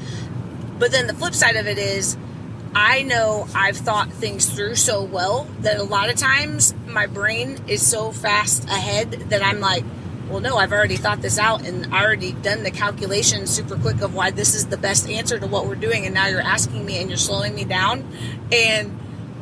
S4: But then the flip side of it is, I know I've thought things through so well that a lot of times my brain is so fast ahead that I'm like, well, no, I've already thought this out and I already done the calculation super quick of why this is the best answer to what we're doing. And now you're asking me and you're slowing me down. And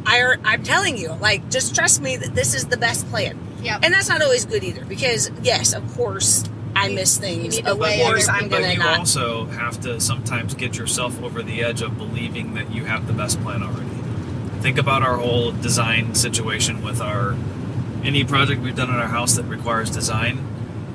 S4: I'm telling you, like, just trust me that this is the best plan.
S5: Yep.
S4: And that's not always good either, because yes, of course I miss things.
S5: need to
S4: Of
S5: weigh
S4: course
S5: other
S4: I'm
S5: people.
S4: going
S6: But
S4: to
S6: you
S4: not.
S6: also have to sometimes get yourself over the edge of believing that you have the best plan already. Think about our whole design situation with any project we've done in our house that requires design.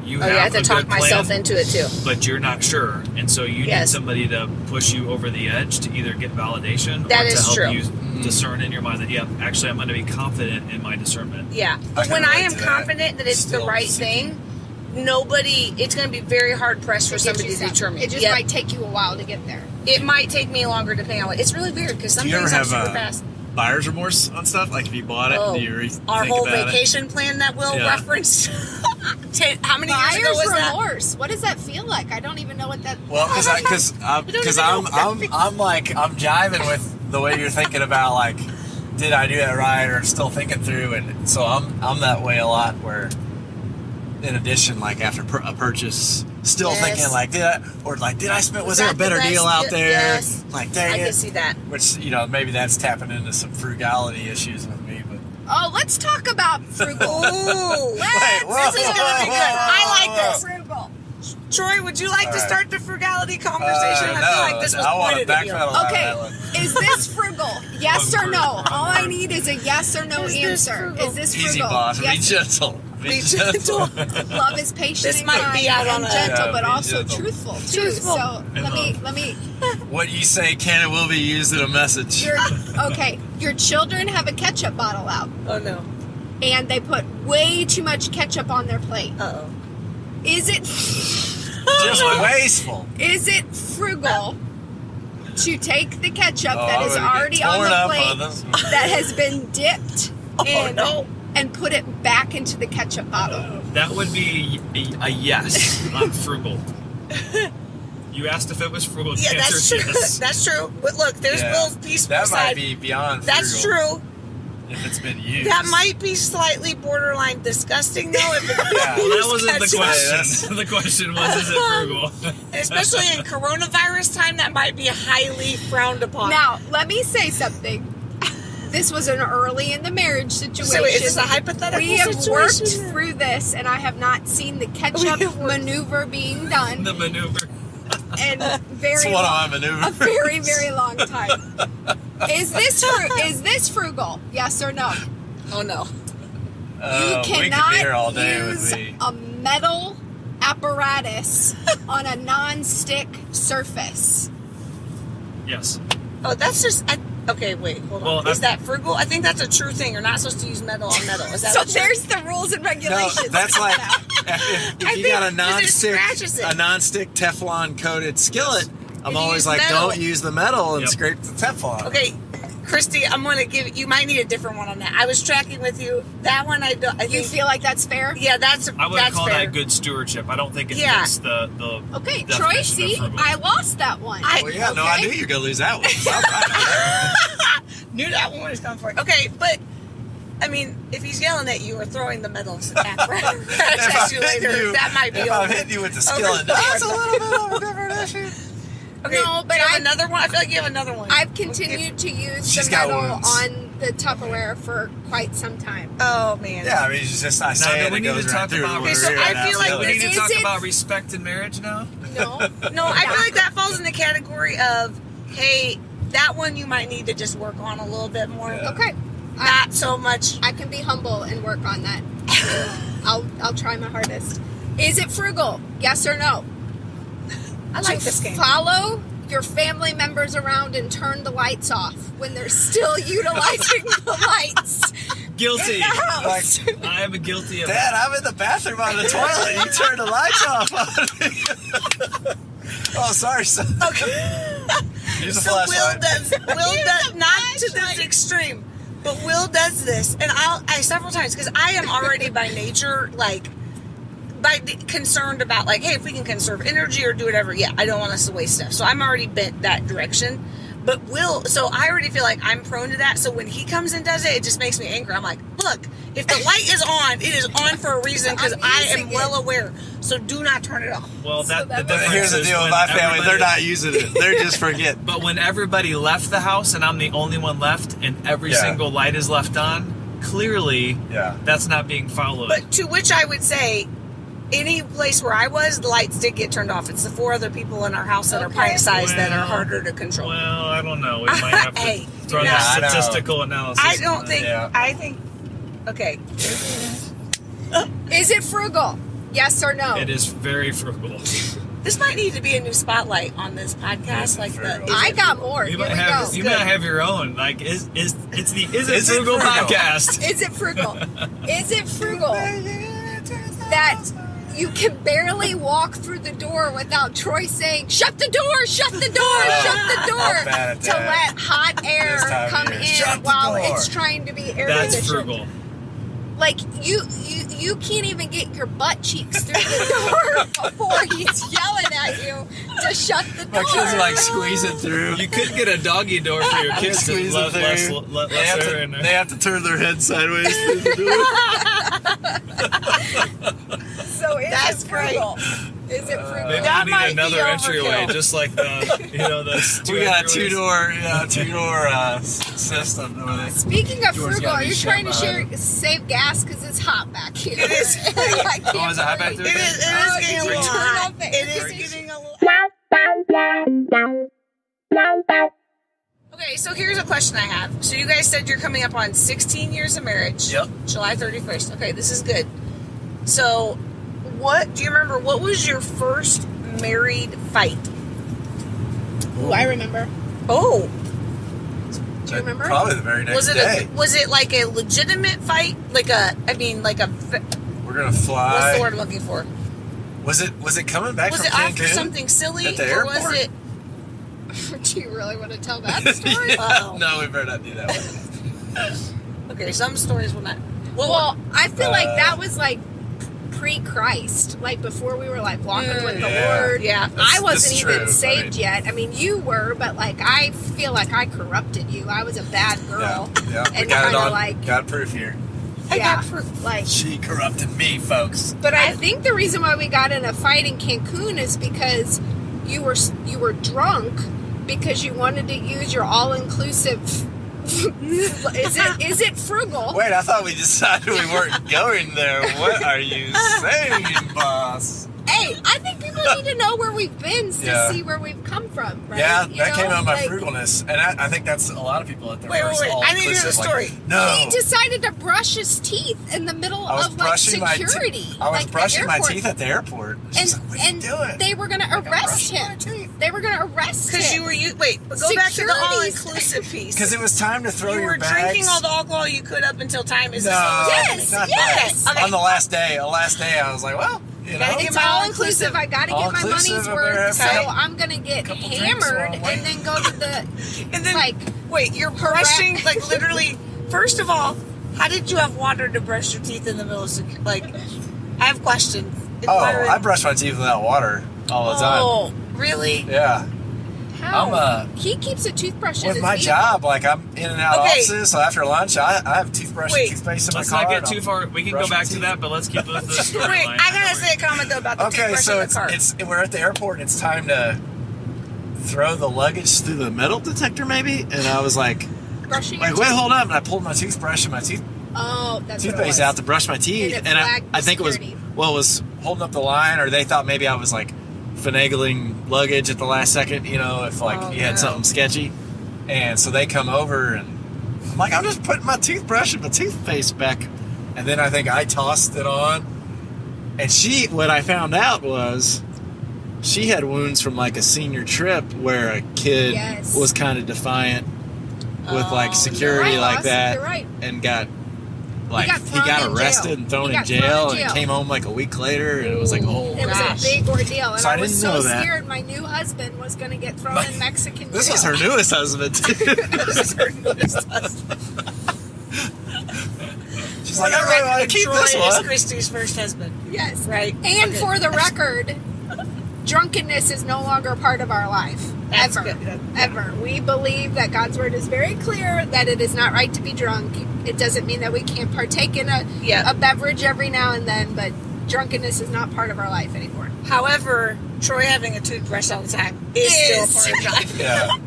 S6: You
S4: Oh yeah, I have to
S6: a
S4: talk
S6: good plan,
S4: myself into it too.
S6: but you're not sure, and so you need
S4: Yes.
S6: somebody to push you over the edge to either get validation
S4: That
S6: or to
S4: is
S6: help
S4: true.
S6: you discern in your mind that actually I'm going to be confident in my discernment.
S4: Yeah.
S7: I
S4: But
S7: can
S4: when I
S7: relate
S4: am
S7: to that.
S4: confident that it's the
S7: Still
S4: right
S7: seeking.
S4: thing, it's going to be very hard pressed for
S5: It gives
S4: somebody
S5: you
S4: to
S5: something.
S4: determine.
S5: It just
S4: Yep.
S5: might take you a while to get there.
S4: It might take me longer depending on what. It's really weird because some
S7: Do you ever
S4: things I'm
S7: have
S4: super fast.
S7: buyer's remorse on stuff? Like if you bought it,
S4: Oh,
S7: do you rethink
S4: our whole
S7: about
S4: vacation plan that Will
S7: Yeah.
S4: referenced. How many years ago
S5: Buyer's
S4: was that?
S5: remorse. What does that feel like? I don't even know what that.
S7: it? Well, because I'm jiving with the way you're thinking about like, did I do that right, or still thinking through, and so I'm that way a lot. Where, in addition, like after a purchase, still
S4: Yes.
S7: thinking like, did I spend? Was
S4: Was
S7: there a
S4: that the
S7: better
S4: best
S7: deal out
S4: deal?
S7: there?
S4: Yes.
S7: Like,
S4: I
S7: dang
S4: can
S7: it.
S4: see that.
S7: Which maybe that's tapping into some frugality issues with me, but
S5: Oh, let's talk about frugal.
S4: Ooh,
S5: Let's
S4: this is going to be good. I like this.
S5: Frugal.
S4: Troy, would you like to
S7: right.
S4: start the frugality conversation? I feel like this was
S7: I want to
S4: pointed at you.
S7: backpedal on
S5: Okay,
S7: that one.
S5: is this frugal? Yes or no? All I need is a yes or no
S4: Is this
S5: answer.
S4: frugal?
S5: Is this frugal?
S7: Easy, boss. Be
S5: Yes.
S7: gentle.
S4: Be gentle.
S5: Love is patient
S4: This
S5: and
S4: might
S5: kind
S4: be out on
S5: and
S4: a-
S5: gentle,
S7: Yeah,
S5: but
S7: be
S5: also
S7: gentle.
S5: truthful too.
S4: Truthful.
S5: So let me.
S7: What you say can and will be used in a message.
S5: Okay, your children have a ketchup bottle out,
S4: Oh, no.
S5: and they put way too much ketchup on their plate.
S4: Uh-oh.
S5: Is it
S7: Just wasteful.
S5: is it frugal to take the ketchup
S7: Oh,
S5: that
S7: I'm
S5: is
S7: gonna get
S5: already on
S7: torn
S5: the
S7: up
S5: plate
S7: on this one.
S5: that has been dipped in
S4: no.
S5: and put it back into the ketchup bottle?
S6: That would be a yes on frugal. You asked if it was frugal. The
S4: Yeah,
S6: answer
S4: that's
S6: is
S4: true.
S6: yes.
S4: That's true. But look, there's
S7: Yeah.
S4: Will's peaceful
S7: That
S4: side.
S7: might be beyond
S4: That's
S7: frugal
S4: true.
S7: if it's been used.
S4: That might be slightly borderline disgusting, though, if it's
S7: Yeah.
S6: Well, that wasn't the
S4: ketchup.
S6: question. The question was, is it frugal?
S4: Especially in coronavirus time, that might be highly frowned upon.
S5: Now, let me say something. This was an early in the marriage situation.
S4: So is this a hypothetical
S5: We have
S4: situation?
S5: worked through this, and I have not seen the ketchup
S4: have worked-
S5: maneuver being done
S6: The maneuver.
S5: in
S7: It's
S5: very
S7: one
S5: long,
S7: of my maneuvers.
S5: a very, very long time. Is this frugal? Yes or no?
S4: Oh, no.
S5: You
S7: We could
S5: cannot
S7: be here all day
S5: use
S7: with me.
S5: a metal apparatus on a non-stick surface.
S6: Yes.
S4: Oh, that's just... okay, wait, hold on.
S6: Well,
S4: Is that frugal? I think that's a true thing. You're not supposed to use metal on metal. Is that
S5: So
S4: what you're-
S5: there's the rules and
S7: No,
S5: regulations.
S7: that's like
S4: I
S7: if you got a
S4: think- 'cause it scratches it.
S7: non-stick Teflon coated skillet. I'm
S4: you
S7: always
S4: use
S7: like,
S4: metal.
S7: don't use the metal and
S6: Yep.
S7: scrape the Teflon.
S4: Okay, Christy, I'm going to give... You might need a different one on that. I was tracking with you. That one, I think...
S5: You feel like that's fair?
S4: Yeah, that's
S6: I would
S4: that's
S6: call
S4: fair.
S6: that good stewardship. I don't think it
S4: Yeah.
S6: fits the
S5: Okay,
S6: definition
S5: Troy,
S6: of
S5: see,
S6: frugal.
S5: I lost that one.
S7: Well, yeah, no, I
S5: Okay.
S7: knew you were gonna lose that one. All right.
S4: Knew that one was coming for it. Okay, but... I mean, if he's yelling at you or throwing the metal apparatus at you later, that might be
S7: if I'm
S4: over.
S7: hitting you with the
S4: over
S7: skillet,
S4: the
S7: that's a
S4: board.
S7: little bit of a different issue.
S4: Okay,
S5: No, but
S4: do you have
S5: I-
S4: another one. I feel like you have another one.
S5: I've continued to use
S7: She's
S5: the
S7: got
S5: metal
S7: wounds.
S5: on the Tupperware for quite some time.
S4: Oh man.
S7: Yeah, I mean, it's just not saying
S6: do we
S7: it
S6: need
S7: goes
S6: to
S7: right
S6: talk
S7: through.
S6: about-
S7: the
S6: Okay, so
S7: rear
S4: I
S7: and out
S4: feel
S7: the
S4: like
S7: other.
S6: We need to
S5: Is
S6: talk
S5: it-
S6: about respect in marriage now.
S5: No,
S4: No, I feel like that falls in the category of, hey, that one you might need to just work on a little bit more.
S7: Yeah.
S5: okay.
S4: Not so much.
S5: I can be humble and work on that. I'll try my hardest. Is it frugal? Yes or no?
S4: I like
S5: to
S4: this game.
S5: follow your family members around and turn the lights off when they're still utilizing the lights
S6: Guilty.
S5: in the house.
S6: I am guilty of
S7: Dad, I'm in the bathroom on the toilet. You turned the lights off on me. Oh, sorry, son.
S4: Okay.
S7: Use a
S4: So Will
S7: flashlight.
S4: does not to this extreme, but Will does this, and I several times because I am already by nature concerned about like, hey, if we can conserve energy or do whatever, yeah, I don't want us to waste stuff. So I'm already bent that direction. But Will, so I already feel like I'm prone to that. So when he comes and does it, it just makes me angry. I'm like, look, if the light is on, it is on for a reason because
S5: I'm
S4: I am
S5: using
S4: well aware. So do not turn it off.
S6: Well,
S5: So that
S6: the
S5: was-
S6: difference
S7: Here's the
S6: is
S7: deal with
S6: when
S7: my family. They're
S6: everybody-
S7: not using it. They're just forgetting.
S6: But when everybody left the house and I'm the only one left and every
S7: Yeah.
S6: single light is left on, clearly
S7: Yeah.
S6: that's not being followed.
S4: But to which I would say, any place where I was, the lights did get turned off. It's the 4 other people in our house that are
S5: Okay.
S4: pint sized that are
S6: Well,
S4: harder to control.
S6: Well, I don't know. We might have to
S4: Hey,
S6: throw
S4: yeah,
S7: I
S6: the
S7: know.
S6: statistical analysis.
S4: I don't think.
S7: Yeah.
S4: I think. Okay.
S5: Is it frugal? Yes or no?
S6: It is very frugal.
S4: This might need to be a new spotlight on this podcast. Like the.
S5: I got more.
S6: You
S5: Here
S6: might
S5: we
S6: have
S5: go.
S6: you might have your own. Like it's the Is It
S7: Is it
S6: Frugal
S7: frugal?
S6: podcast.
S5: Is it frugal? Is it frugal that you can barely walk through the door without Troy saying, shut the door, shut the door, shut the
S7: I'm
S5: door,
S7: bad at
S5: to
S7: that.
S5: let hot air
S7: This time of
S5: come
S7: year.
S5: in
S7: Shut the
S5: while
S7: door.
S5: it's trying to be air
S6: That's
S5: conditioned.
S6: frugal.
S5: Like, you can't even get your butt cheeks through the door before he's yelling at you to shut the door.
S7: My kids are like squeezing through.
S6: You could get a doggy door for your kids to
S7: Squeeze
S6: let
S7: it
S6: less
S7: through.
S6: let
S7: They
S6: less
S7: have,
S6: air
S7: to,
S6: in there.
S7: they have to turn their head sideways through the door.
S5: So is
S4: That's
S5: it frugal? Is it frugal?
S6: Maybe
S4: That
S6: we
S4: might
S6: need
S4: be
S6: another entryway,
S4: overkill.
S6: just like the
S7: We got a two-door system.
S5: Speaking of
S7: Doors
S5: frugal,
S7: gotta
S5: are
S7: be
S5: you
S7: shut
S5: trying to
S7: behind
S5: save gas because it's hot back here?
S4: It is.
S5: I can't
S6: Oh, is it hot back
S5: breathe.
S6: there?
S4: It is getting a little
S5: Turn
S4: hot.
S5: off the
S4: It
S5: air
S4: is
S5: conditioning.
S4: getting a little. Okay, so here's a question I have. So you guys said you're coming up on 16 years of marriage.
S6: Yep.
S4: July 31st. Okay, this is good. So, do you remember what was your first married fight?
S5: Ooh, I remember.
S4: Oh,
S5: Do you remember?
S7: Probably the very next day.
S4: Was it like a legitimate fight? Like a
S7: We're gonna fly.
S4: what's the word I'm looking for?
S7: Was it coming back
S4: Was
S7: from
S4: it after
S7: Cancun?
S4: something silly,
S7: At the
S4: or was
S7: airport?
S4: it?
S5: Do you really want to tell that story?
S4: Uh-oh.
S7: No, we better not do that one.
S4: Okay, some stories will not.
S5: Well, I feel like that was like pre-Christ, like before we were like walking with the
S7: Yeah.
S5: Lord.
S4: Yeah.
S5: I
S7: That's
S5: wasn't even
S7: true,
S5: saved
S7: right.
S5: yet. I mean, you were, but like I feel like I corrupted you. I was a bad girl.
S7: Yeah, we
S5: And
S7: got it
S5: kinda
S7: on.
S5: like-
S7: got proof here.
S4: I
S5: yeah,
S4: got proof.
S5: like.
S7: She corrupted me, folks.
S5: But I think the reason why we got in a fight in Cancun is because you were drunk because you wanted to use your all-inclusive. Is it frugal?
S7: Wait, I thought we decided we weren't going there. What are you saying, boss?
S5: Hey, I think people need to know where we've been to
S7: Yeah.
S5: see where we've come from, right?
S7: Yeah,
S5: You
S7: that
S5: know,
S7: came out of my
S5: like,
S7: frugalness, and I think that's a lot of people at their
S4: Wait,
S7: first
S4: wait, I need to hear the
S7: all-inclusive, like,
S4: story.
S7: no,
S5: He decided to brush his teeth in the middle
S7: I was
S5: of like
S7: brushing my
S5: security.
S7: I was
S5: like, the
S7: brushing my
S5: airport.
S7: teeth at the airport. She's like, what are you
S5: and
S7: doing?
S5: they were gonna arrest
S7: brushing my
S5: him.
S7: teeth.
S5: They were gonna arrest him.
S4: Because you were wait, but go back to the
S5: Securities.
S4: all-inclusive piece.
S7: Because it was time to throw
S4: you
S7: your
S4: were
S7: bags.
S4: drinking all the alcohol you could up until time. Is
S7: No,
S4: this all
S5: Yes,
S7: not
S5: yes.
S7: that.
S4: Okay.
S7: On the last day, I was like, well, you know,
S4: Gotta get
S5: It's
S4: my
S5: all inclusive. I gotta get my
S7: All-inclusive,
S5: money's
S7: I better
S5: worth,
S7: have
S5: so
S7: some-
S5: I'm gonna get
S7: couple drinks
S5: hammered
S7: while I'm
S5: and then go to the
S4: And then,
S5: like.
S4: wait, you're brushing, like, literally, first of all, how did you have water to brush your teeth in the middle of, like, I have questions.
S7: oh,
S4: Why-
S7: I brush my teeth without water all the time.
S4: Oh, really?
S7: Yeah.
S5: How? He keeps a toothbrush in
S7: With
S5: his
S7: my
S5: vehicle.
S7: job, like I'm in and out of
S4: Okay.
S7: offices, so after lunch, I have toothbrush
S4: Wait,
S7: and toothpaste in my
S6: Let's
S7: car.
S6: not get
S7: and
S6: too
S7: I'll
S6: far. We can
S7: brush
S6: go
S7: my
S6: back to
S7: teeth.
S6: that, but let's keep the storyline.
S4: Wait, I gotta say a comment, though, about the
S7: Okay,
S4: toothbrush
S7: so
S4: in the car.
S7: we're at the airport and it's time to throw the luggage through the metal detector, maybe. And I was like,
S5: Brushing your
S7: wait, hold up! And I pulled my toothbrush and my
S5: Oh, that's what it
S7: toothpaste
S5: was.
S7: out to brush my teeth,
S5: And it
S7: and
S5: flagged
S7: I think it was
S5: security.
S7: it was holding up the line, or they thought maybe I was like finagling luggage at the last second, you know, if like
S4: Oh,
S7: you had
S4: no.
S7: something sketchy. And so they come over, and I'm like, I'm just putting my toothbrush and my toothpaste back, and then I think I tossed it on, and what I found out was she had wounds from like a senior trip where a kid
S5: Yes.
S7: was kind of defiant with like
S4: Oh,
S7: security
S5: you're right,
S7: like
S5: boss.
S7: that,
S5: You're right.
S7: and got like
S5: got
S7: he
S5: thrown
S7: got
S5: in
S7: arrested
S5: jail.
S7: and thrown
S5: He
S7: in
S5: got thrown
S7: jail,
S5: in
S7: and
S5: jail.
S7: came home like a week later, and it was like, oh
S5: It was
S4: gosh.
S5: a big ordeal, and
S7: So I
S5: I was
S7: didn't
S5: so
S7: know that.
S5: scared my new husband was going to get thrown in Mexican jail.
S7: This was her newest husband too. She's like, I really want to keep
S4: Troy
S7: this
S4: is
S7: one.
S4: Christy's first husband.
S5: Yes.
S4: Right.
S5: And
S4: Okay.
S5: for the record, drunkenness is no longer part of our life.
S4: That's
S5: Ever.
S4: good.
S5: Ever. We believe that God's word is very clear that it is not right to be drunk. It doesn't mean that we can't partake in a beverage every now and then, but drunkenness is not part of our life anymore.
S4: However, Troy having a toothbrush all the time is still part of life.
S7: Yeah.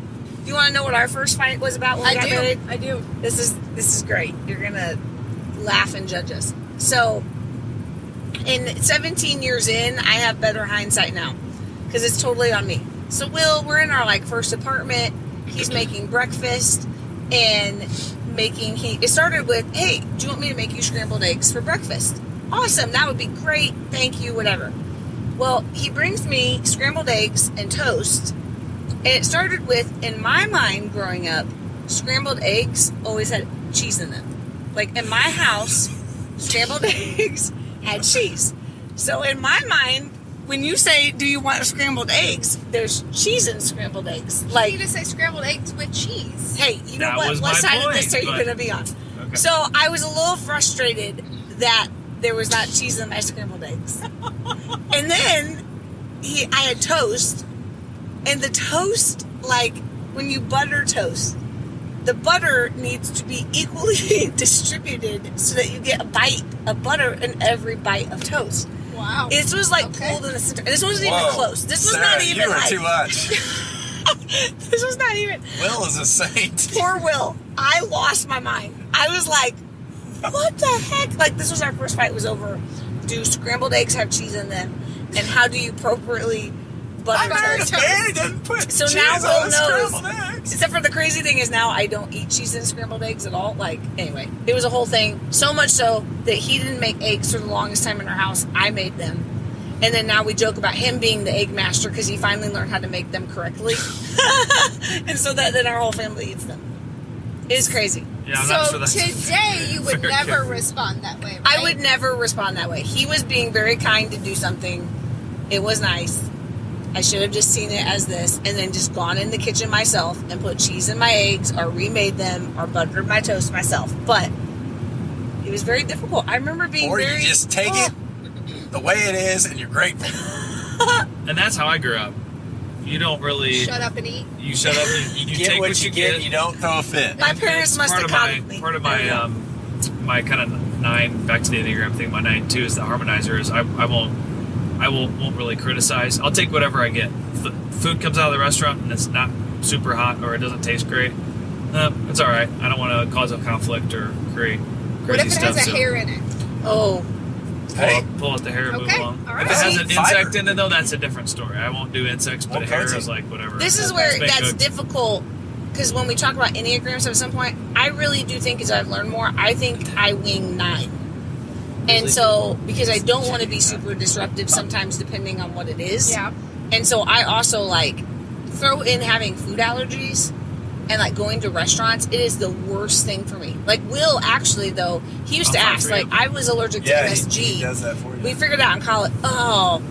S4: You want to know what our first fight was about when we got married?
S5: I do.
S4: This is great. You're gonna laugh and judge us. So, in 17 years in, I have better hindsight now because it's totally on me. So, we're in our like first apartment. He's making breakfast and it started with, "Hey, do you want me to make you scrambled eggs for breakfast?" Awesome, that would be great. Thank you, whatever. Well, he brings me scrambled eggs and toast. And it started with, in my mind growing up, scrambled eggs always had cheese in them. Like in my house, scrambled eggs had cheese. So in my mind, when you say, "Do you want scrambled eggs?" there's cheese in scrambled eggs.
S5: You
S4: Like,
S5: need to say scrambled eggs with cheese.
S4: hey, you know
S6: That
S4: what?
S6: was
S4: What
S6: my
S4: side of
S6: point,
S4: this are you
S6: but-
S4: going to be on?
S6: Okay.
S4: So I was a little frustrated that there was not cheese in my scrambled eggs. And then I had toast, and the toast, like when you butter toast, the butter needs to be equally distributed so that you get a bite of butter in every bite of toast.
S5: Wow.
S4: This was like
S5: Okay.
S4: pulled in the center. This wasn't even
S7: Whoa.
S4: close. This was
S7: Sarah,
S4: not even
S7: you were
S4: like.
S7: too much.
S4: This was not even.
S7: Will is a saint.
S4: Poor Will. I lost my mind. I was like, what the heck? Like, this was our first fight. It was over, do scrambled eggs have cheese in them? And how do you appropriately butter toast?
S7: Danny didn't put
S4: So
S7: cheese
S4: now
S7: on
S4: Will
S7: the
S4: knows.
S7: scrambled eggs.
S4: Except for the crazy thing is now I don't eat cheese and scrambled eggs at all. Like, anyway, it was a whole thing. So much so that he didn't make eggs for the longest time in our house. I made them. And then now we joke about him being the egg master because he finally learned how to make them correctly. And so that then our whole family eats them. It's crazy.
S6: Yeah, I'm not
S5: So
S6: sure that's
S5: today you would
S6: very
S5: never
S6: good.
S5: respond that way, right?
S4: I would never respond that way. He was being very kind to do something. It was nice. I should have just seen it as this and then just gone in the kitchen myself and put cheese in my eggs or remade them or buttered my toast myself. But it was very difficult. I remember being
S7: Or
S4: very...
S7: you just take it the way it is and you're grateful.
S6: And that's how I grew up. You don't really.
S5: Shut up and eat.
S6: You shut up. You
S7: You get
S6: take
S7: what you get, you don't throw a fit.
S4: My parents must have coddled me.
S6: Part of my my kind of 9 back to the Enneagram thing. My 9 too is the harmonizer. Is I won't really criticize. I'll take whatever I get. If the food comes out of the restaurant and it's not super hot or it doesn't taste great, it's all right. I don't want to cause a conflict or create
S5: What
S6: crazy
S5: if it
S6: stuff.
S5: has a hair in it?
S4: Oh,
S6: Pull out the hair and move
S5: Okay,
S6: along.
S5: all right.
S6: If it has an
S7: See, fiber.
S6: insect in it, though, that's a different story. I won't do insects, but
S7: What
S6: hair
S7: protein?
S6: is like whatever.
S4: this is where
S6: It's been
S4: that's
S6: cooked.
S4: difficult because when we talk about Enneagrams at some point, I really do think as I've learned more, I think I wing 9. And so, because I don't want to be super disruptive sometimes depending on what it is.
S5: Yeah.
S4: And so I also like throw in having food allergies and like going to restaurants. It is the worst thing for me. Like Will actually though, he used to
S6: I'll fight
S4: ask,
S6: for you.
S4: like I was allergic to
S7: Yeah,
S4: MSG.
S7: he does that for you.
S4: We figured out in college. Oh,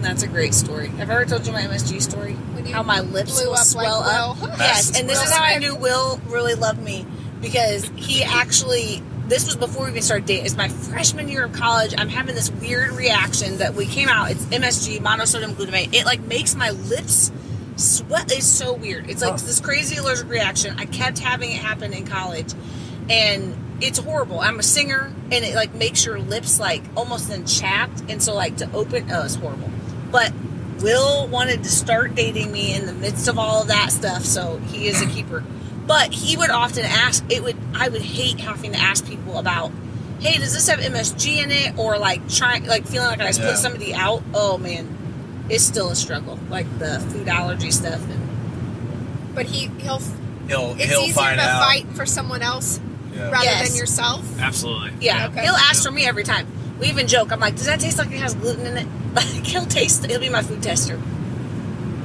S4: that's a great story. Have I ever told you my MSG story?
S5: When you
S4: How my lips
S5: blew
S4: will
S5: up
S4: swell
S5: like
S4: up.
S5: Will.
S4: Yes, and this
S7: Will
S4: is how I
S5: Smith.
S4: knew Will really loved me because he actually. This was before we even started dating. It's my freshman year of college. I'm having this weird reaction that we came out. It's MSG, monosodium glutamate. It like makes my lips sweat. It's so weird. It's like this crazy allergic reaction. I kept having it happen in college, and it's horrible. I'm a singer, and it like makes your lips like almost then chapped, and so like to open, it's horrible. But Will wanted to start dating me in the midst of all of that stuff, so he is a keeper. But he would often ask. I would hate having to ask people about, hey, does this have MSG in it, or like feeling like I split somebody out. Oh man, it's still a struggle. Like the food allergy stuff.
S5: But he'll it's
S7: He'll
S5: easier
S7: find
S5: to
S7: out.
S5: fight for someone else rather
S4: Yes.
S5: than yourself.
S6: Absolutely.
S4: Yeah,
S5: Okay.
S4: he'll ask for me every time. We even joke. I'm like, does that taste like it has gluten in it? Like he'll be my food tester.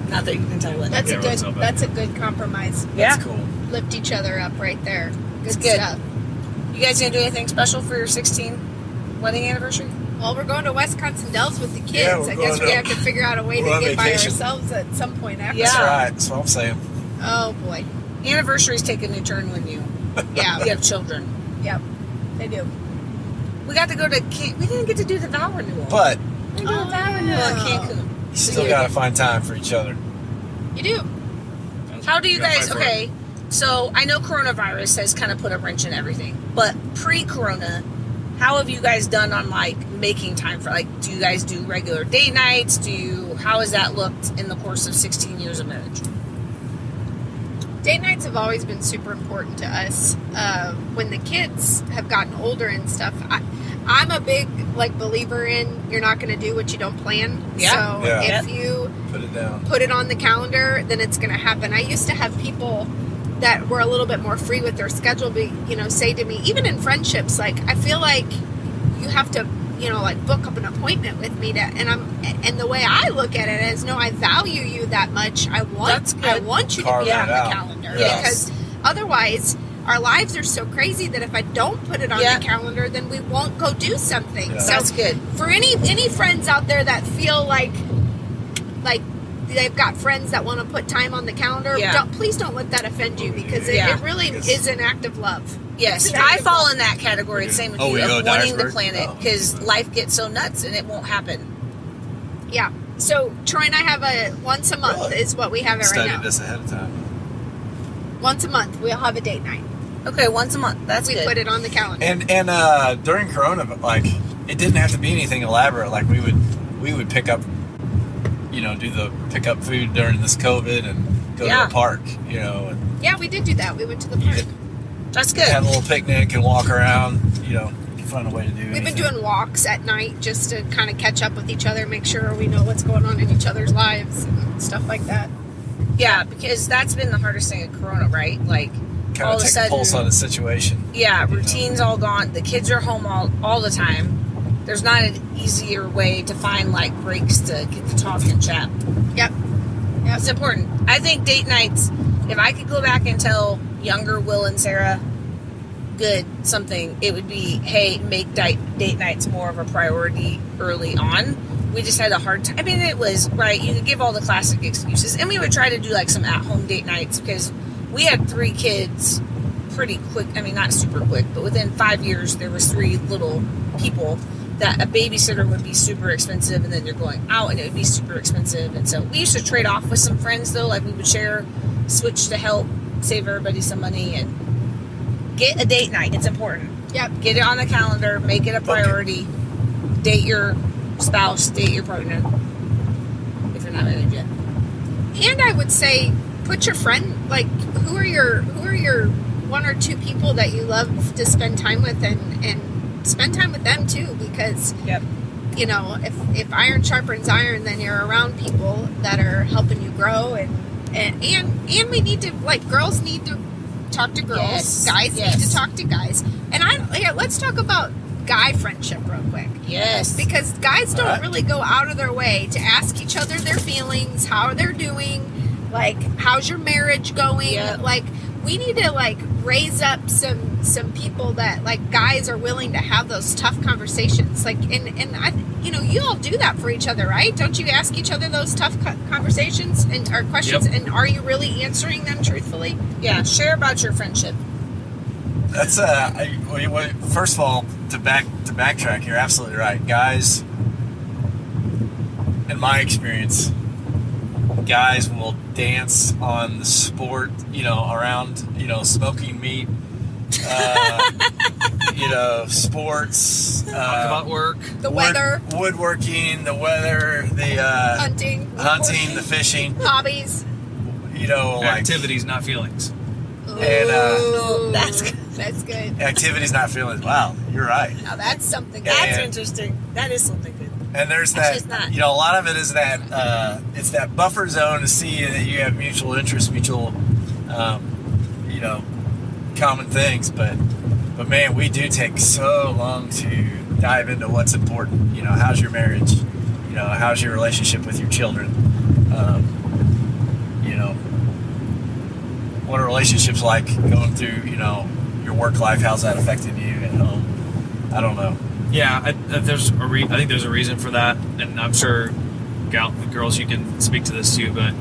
S4: Not that you can tell what.
S5: That's
S6: Yeah,
S5: a good.
S6: what's up,
S5: That's a good compromise.
S4: Yeah.
S7: That's cool.
S5: Lift each other up right there. Good,
S4: It's good.
S5: stuff.
S4: You guys gonna do anything special for your 16th wedding anniversary?
S5: Well, we're going to Wisconsin Dells with the kids.
S7: Yeah, we're
S5: I guess
S7: going
S5: we
S7: to-
S5: have to figure out a way
S7: we're
S5: to
S7: on
S5: get by
S7: vacation.
S5: ourselves at some point after.
S4: Yeah.
S7: That's right. That's what I'm saying.
S5: Oh boy.
S4: Anniversaries take a new turn when you
S5: Yeah.
S4: have children.
S5: Yep. They do.
S4: We got to go to. We didn't get to do the vow renewal.
S7: But
S4: we did the vow renewal in Cancun.
S7: you still got to find time for each other.
S5: You do.
S4: How do you
S6: Gotta
S4: guys?
S6: fight for
S4: Okay, so I know coronavirus has kind of put a wrench in everything, but pre-corona, how have you guys done on like making time for like? Do you guys do regular date nights? How has that looked in the course of 16 years of marriage?
S5: Date nights have always been super important to us. When the kids have gotten older and stuff, I'm a big like believer in you're not going to do what you don't plan.
S4: Yeah.
S5: So
S7: Yeah.
S5: if you
S7: Put it down.
S5: put it on the calendar, then it's going to happen. I used to have people that were a little bit more free with their schedule, say to me, even in friendships, like I feel like you have to, like book up an appointment with me and the way I look at it is, no, I value you that much. I
S4: That's good.
S5: want you
S7: Carve
S5: to be
S7: that
S5: on
S7: out.
S5: the calendar
S7: Yes.
S5: because otherwise our lives are so crazy that if I don't put it on
S4: Yeah.
S5: the calendar, then we won't go do something.
S7: Yeah.
S5: So
S4: That's good.
S5: for any friends out there that feel like they've got friends that want to put time on the calendar,
S4: Yeah.
S5: please don't let that offend you because
S4: Yeah.
S5: it really is an act of love.
S4: Yes,
S5: It's an
S4: I
S5: act of
S4: fall
S5: love.
S4: in that category. The same with
S7: Oh,
S4: you
S7: we go
S4: of wanting to
S7: Dyersburg?
S4: plan it
S7: Oh.
S4: because life gets so nuts and it won't happen.
S5: Yeah. So Troy and I have a once a month
S7: Really?
S5: is what we have it right
S7: Studied
S5: now.
S7: this ahead of time.
S5: Once a month we'll have a date night.
S4: Okay, once a month. That's
S5: We
S4: good.
S5: put it on the calendar.
S7: And during Corona, like it didn't have to be anything elaborate. Like we would pick up, do the pick up food during this COVID and go to a park, and
S5: Yeah, we did do that. We went to the park.
S4: That's good.
S7: have a little picnic and walk around, find a way to do
S5: We've been
S7: anything.
S5: doing walks at night just to kind of catch up with each other, make sure we know what's going on in each other's lives and stuff like that.
S4: Yeah, because that's been the hardest thing in Corona, right? Like,
S7: kind
S4: all
S7: of
S4: of a
S7: take a
S4: sudden,
S7: pulse on the situation.
S4: yeah, routine's all gone. The kids are home all the time. There's not an easier way to find, like, breaks to get to talk and chat.
S5: Yep.
S4: It's important. I think date nights, if I could go back and tell younger Will and Sarah something, it would be, hey, make date nights more of a priority early on. We just had a hard time. I mean, it was, right, you could give all the classic excuses, and we would try to do, like, some at-home date nights, because we had 3 kids pretty quick. I mean, not super quick, but within 5 years, there was 3 little people that a babysitter would be super expensive, and then you're going out, and it would be super expensive. And so we used to trade off with some friends, though. Like, we would switch to help save everybody some money, and get a date night. It's important.
S5: Yep.
S4: Get it on the calendar. Make it a priority. Date your spouse. Date your partner. If you're not married yet.
S5: And I would say, put your friend, like, who are your 1 or 2 people that you love to spend time with, and spend time with them too, because
S4: Yep.
S5: if iron sharpens iron, then you're around people that are helping you grow, and we need to, like, girls need to talk to girls,
S4: Yes.
S5: guys
S4: Yes.
S5: need to talk to guys, and let's talk about guy friendship real quick.
S4: Yes.
S5: Because guys don't
S7: Alright.
S5: really go out of their way to ask each other their feelings, how they're doing, like, how's your marriage going?
S4: Yeah.
S5: Like, we need to, like, raise up some people that, like, guys are willing to have those tough conversations. Like, and I, you all do that for each other, right? Don't you ask each other those tough conversations or questions?
S6: Yep.
S5: And are you really answering them truthfully?
S4: Yeah. Share about your friendship.
S7: That's first of all, to backtrack, you're absolutely right. Guys, in my experience, guys will dance on the sport, around, smoking meat, sports,
S6: Talk about work.
S5: The weather,
S7: woodworking, the weather, the
S5: hunting,
S7: the fishing,
S5: hobbies.
S7: like
S6: Activities, not feelings.
S7: And,
S5: Ooh,
S4: that's good.
S5: That's good.
S7: activities, not feelings. Wow, you're right.
S5: Now that's something.
S4: That's
S7: Yeah.
S4: interesting. That is something good.
S7: And there's
S4: Actually,
S7: that,
S4: it's not.
S7: a lot of it is that, it's that buffer zone to see that you have mutual interests, common things. But man, we do take so long to dive into what's important. How's your marriage? How's your relationship with your children? What are relationships like going through, your work life? How's that affecting you at home? I don't know.
S6: Yeah, I think there's a reason for that, and I'm sure, girls, you can speak to this too. But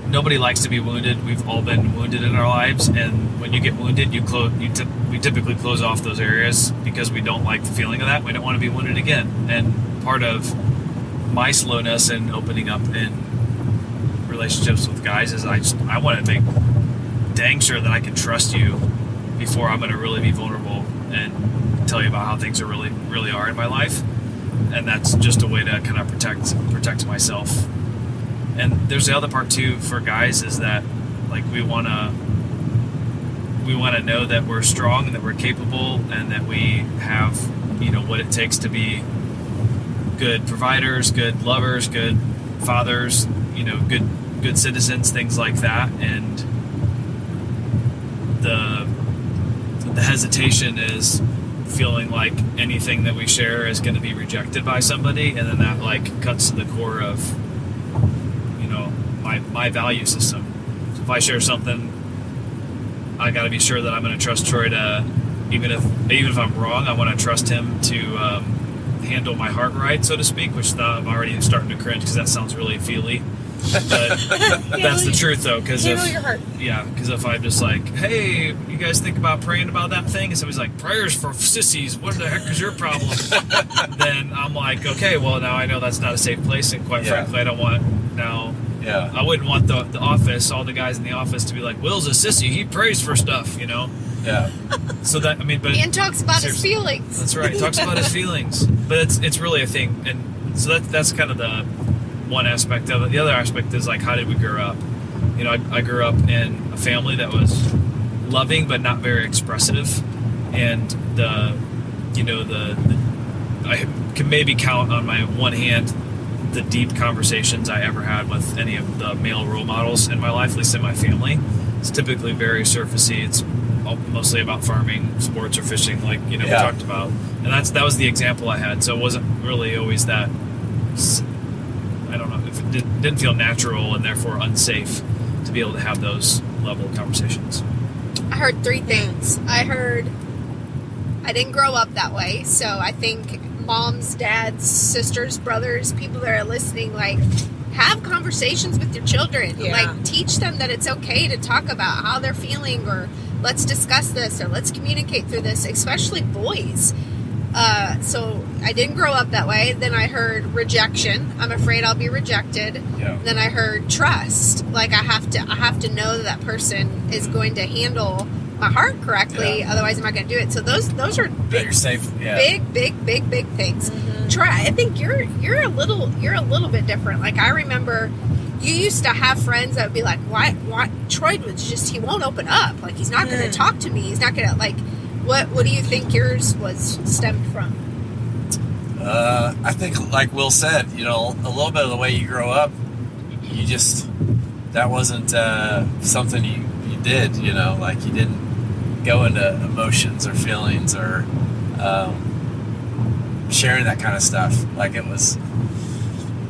S6: nobody likes to be wounded. We've all been wounded in our lives, and when you get wounded, we typically close off those areas because we don't like the feeling of that. We don't want to be wounded again. And part of my slowness in opening up in relationships with guys is I want to make dang sure that I can trust you before I'm going to really be vulnerable and tell you about how things really are in my life. And that's just a way to kind of protect myself. And there's the other part too for guys is that, like, we want to know that we're strong and that we're capable and that we have, what it takes to be good providers, good lovers, good fathers, good citizens, things like that. And the hesitation is feeling like anything that we share is going to be rejected by somebody, and then that, like, cuts to the core of my value system. So if I share something, I got to be sure that I'm going to trust Troy to, even if I'm wrong, I want to trust him to handle my heart right, so to speak, which I'm already starting to cringe because that sounds really feely. But that's the truth, though, because
S4: Handle your heart.
S6: if I'm just like, hey, you guys think about praying about that thing, and somebody's like, prayers for sissies, what the heck is your problem? Then I'm like, okay, well, now I know that's not a safe place, and quite frankly, I don't want now.
S7: Yeah.
S6: I wouldn't want the office, all the guys in the office, to be like, Will's a sissy, he prays for stuff,
S7: Yeah.
S6: So that, I mean, but
S5: Ian talks about his
S6: seriously.
S5: feelings.
S6: That's right. He talks about his feelings, but it's really a thing, and so that's kind of the one aspect of it. The other aspect is like, how did we grow up? You know, I grew up in a family that was loving but not very expressive, and I can maybe count on my one hand the deep conversations I ever had with any of the male role models in my life, at least in my family. It's typically very surfacey. It's mostly about farming, sports, or fishing, like we talked about. And that was the example I had. So it wasn't really always that. I don't know if it didn't feel natural and therefore unsafe to be able to have those level of conversations.
S5: I heard 3 things. I didn't grow up that way, so I think moms, dads, sisters, brothers, people that are listening, like, have conversations with your children.
S4: Yeah.
S5: Like, teach them that it's okay to talk about how they're feeling, or let's discuss this, or let's communicate through this, especially boys. So I didn't grow up that way. Then I heard rejection. I'm afraid I'll be rejected.
S7: Yeah.
S5: Then I heard trust. Like, I have to know that person is going to handle my heart correctly.
S7: Yeah.
S5: Otherwise I'm not going to do it. So those are
S7: That
S5: big,
S7: you're safe. Yeah.
S5: big things. Troy, I think you're a little bit different. Like, I remember you used to have friends that would be like, why Troy was just, he won't open up. Like, he's not going to talk to me. He's not going to, like, what do you think yours was stemmed from?
S7: I think, like Will said, a little bit of the way you grow up, you just, that wasn't something you did, like, you didn't go into emotions or feelings or sharing that kind of stuff. Like, it was,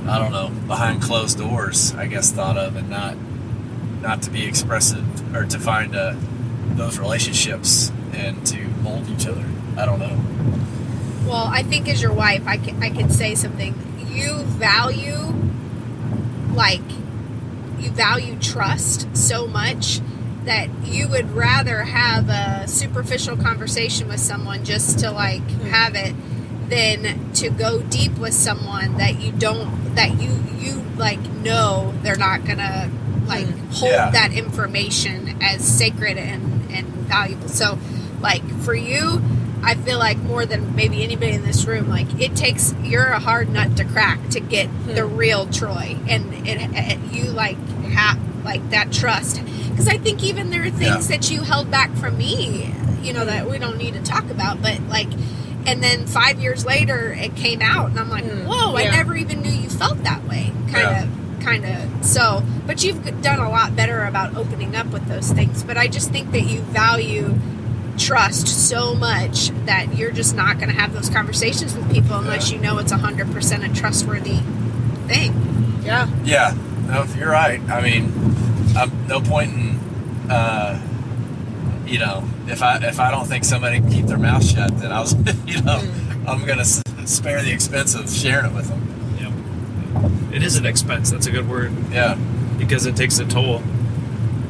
S7: I don't know, behind closed doors, I guess, thought of, and not to be expressive or to find those relationships and to mold each other. I don't know.
S5: Well, I think as your wife, I can say something. You value trust so much that you would rather have a superficial conversation with someone just to, like, have it, than to go deep with someone that you like know they're not gonna, like, hold that information as sacred and valuable. So, like, for you, I feel like more than maybe anybody in this room, like, you're a hard nut to crack to get the real Troy, and you, like, have, like, that trust. Because I think even there are things that you held back from me, that we don't need to talk about, but, like, and then 5 years later it came out, and I'm like, whoa, I never even knew you felt that way, kind of. So, but you've done a lot better about opening up with those things. But I just think that you value trust so much that you're just not going to have those conversations with people unless you know it's 100% a trustworthy thing.
S7: Yeah. No, you're right. I mean, no point in, if I don't think somebody can keep their mouth shut, then I was, I'm going to spare the expense of sharing it with them.
S6: Yeah. It is an expense. That's a good word.
S7: Yeah.
S6: Because it takes a toll.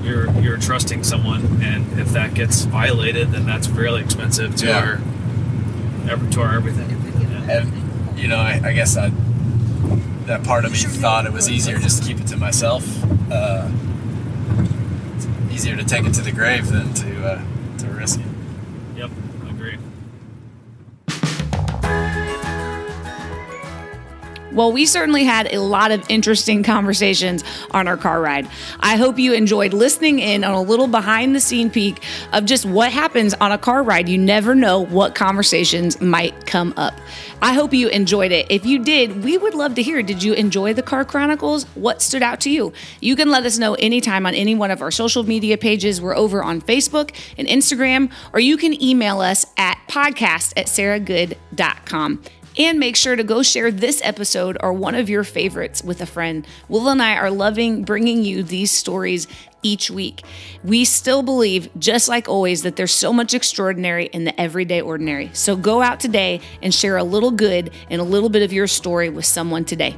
S6: You're trusting someone, and if that gets violated, then that's really expensive to our everything. Yeah.
S7: And I guess that part of me thought it was easier just to keep it to myself. Easier to take it to the grave than to risk it.
S6: Yep, agreed.
S3: Well, we certainly had a lot of interesting conversations on our car ride. I hope you enjoyed listening in on a little behind the scene peek of just what happens on a car ride. You never know what conversations might come up. I hope you enjoyed it. If you did, we would love to hear, did you enjoy the Car Chronicles? What stood out to you? You can let us know anytime on any one of our social media pages. We're over on Facebook and Instagram, or you can email us at podcast@sarahgood.com. And make sure to go share this episode or one of your favorites with a friend. Will and I are loving bringing you these stories each week. We still believe, just like always, that there's so much extraordinary in the everyday ordinary. So go out today and share a little good and a little bit of your story with someone today.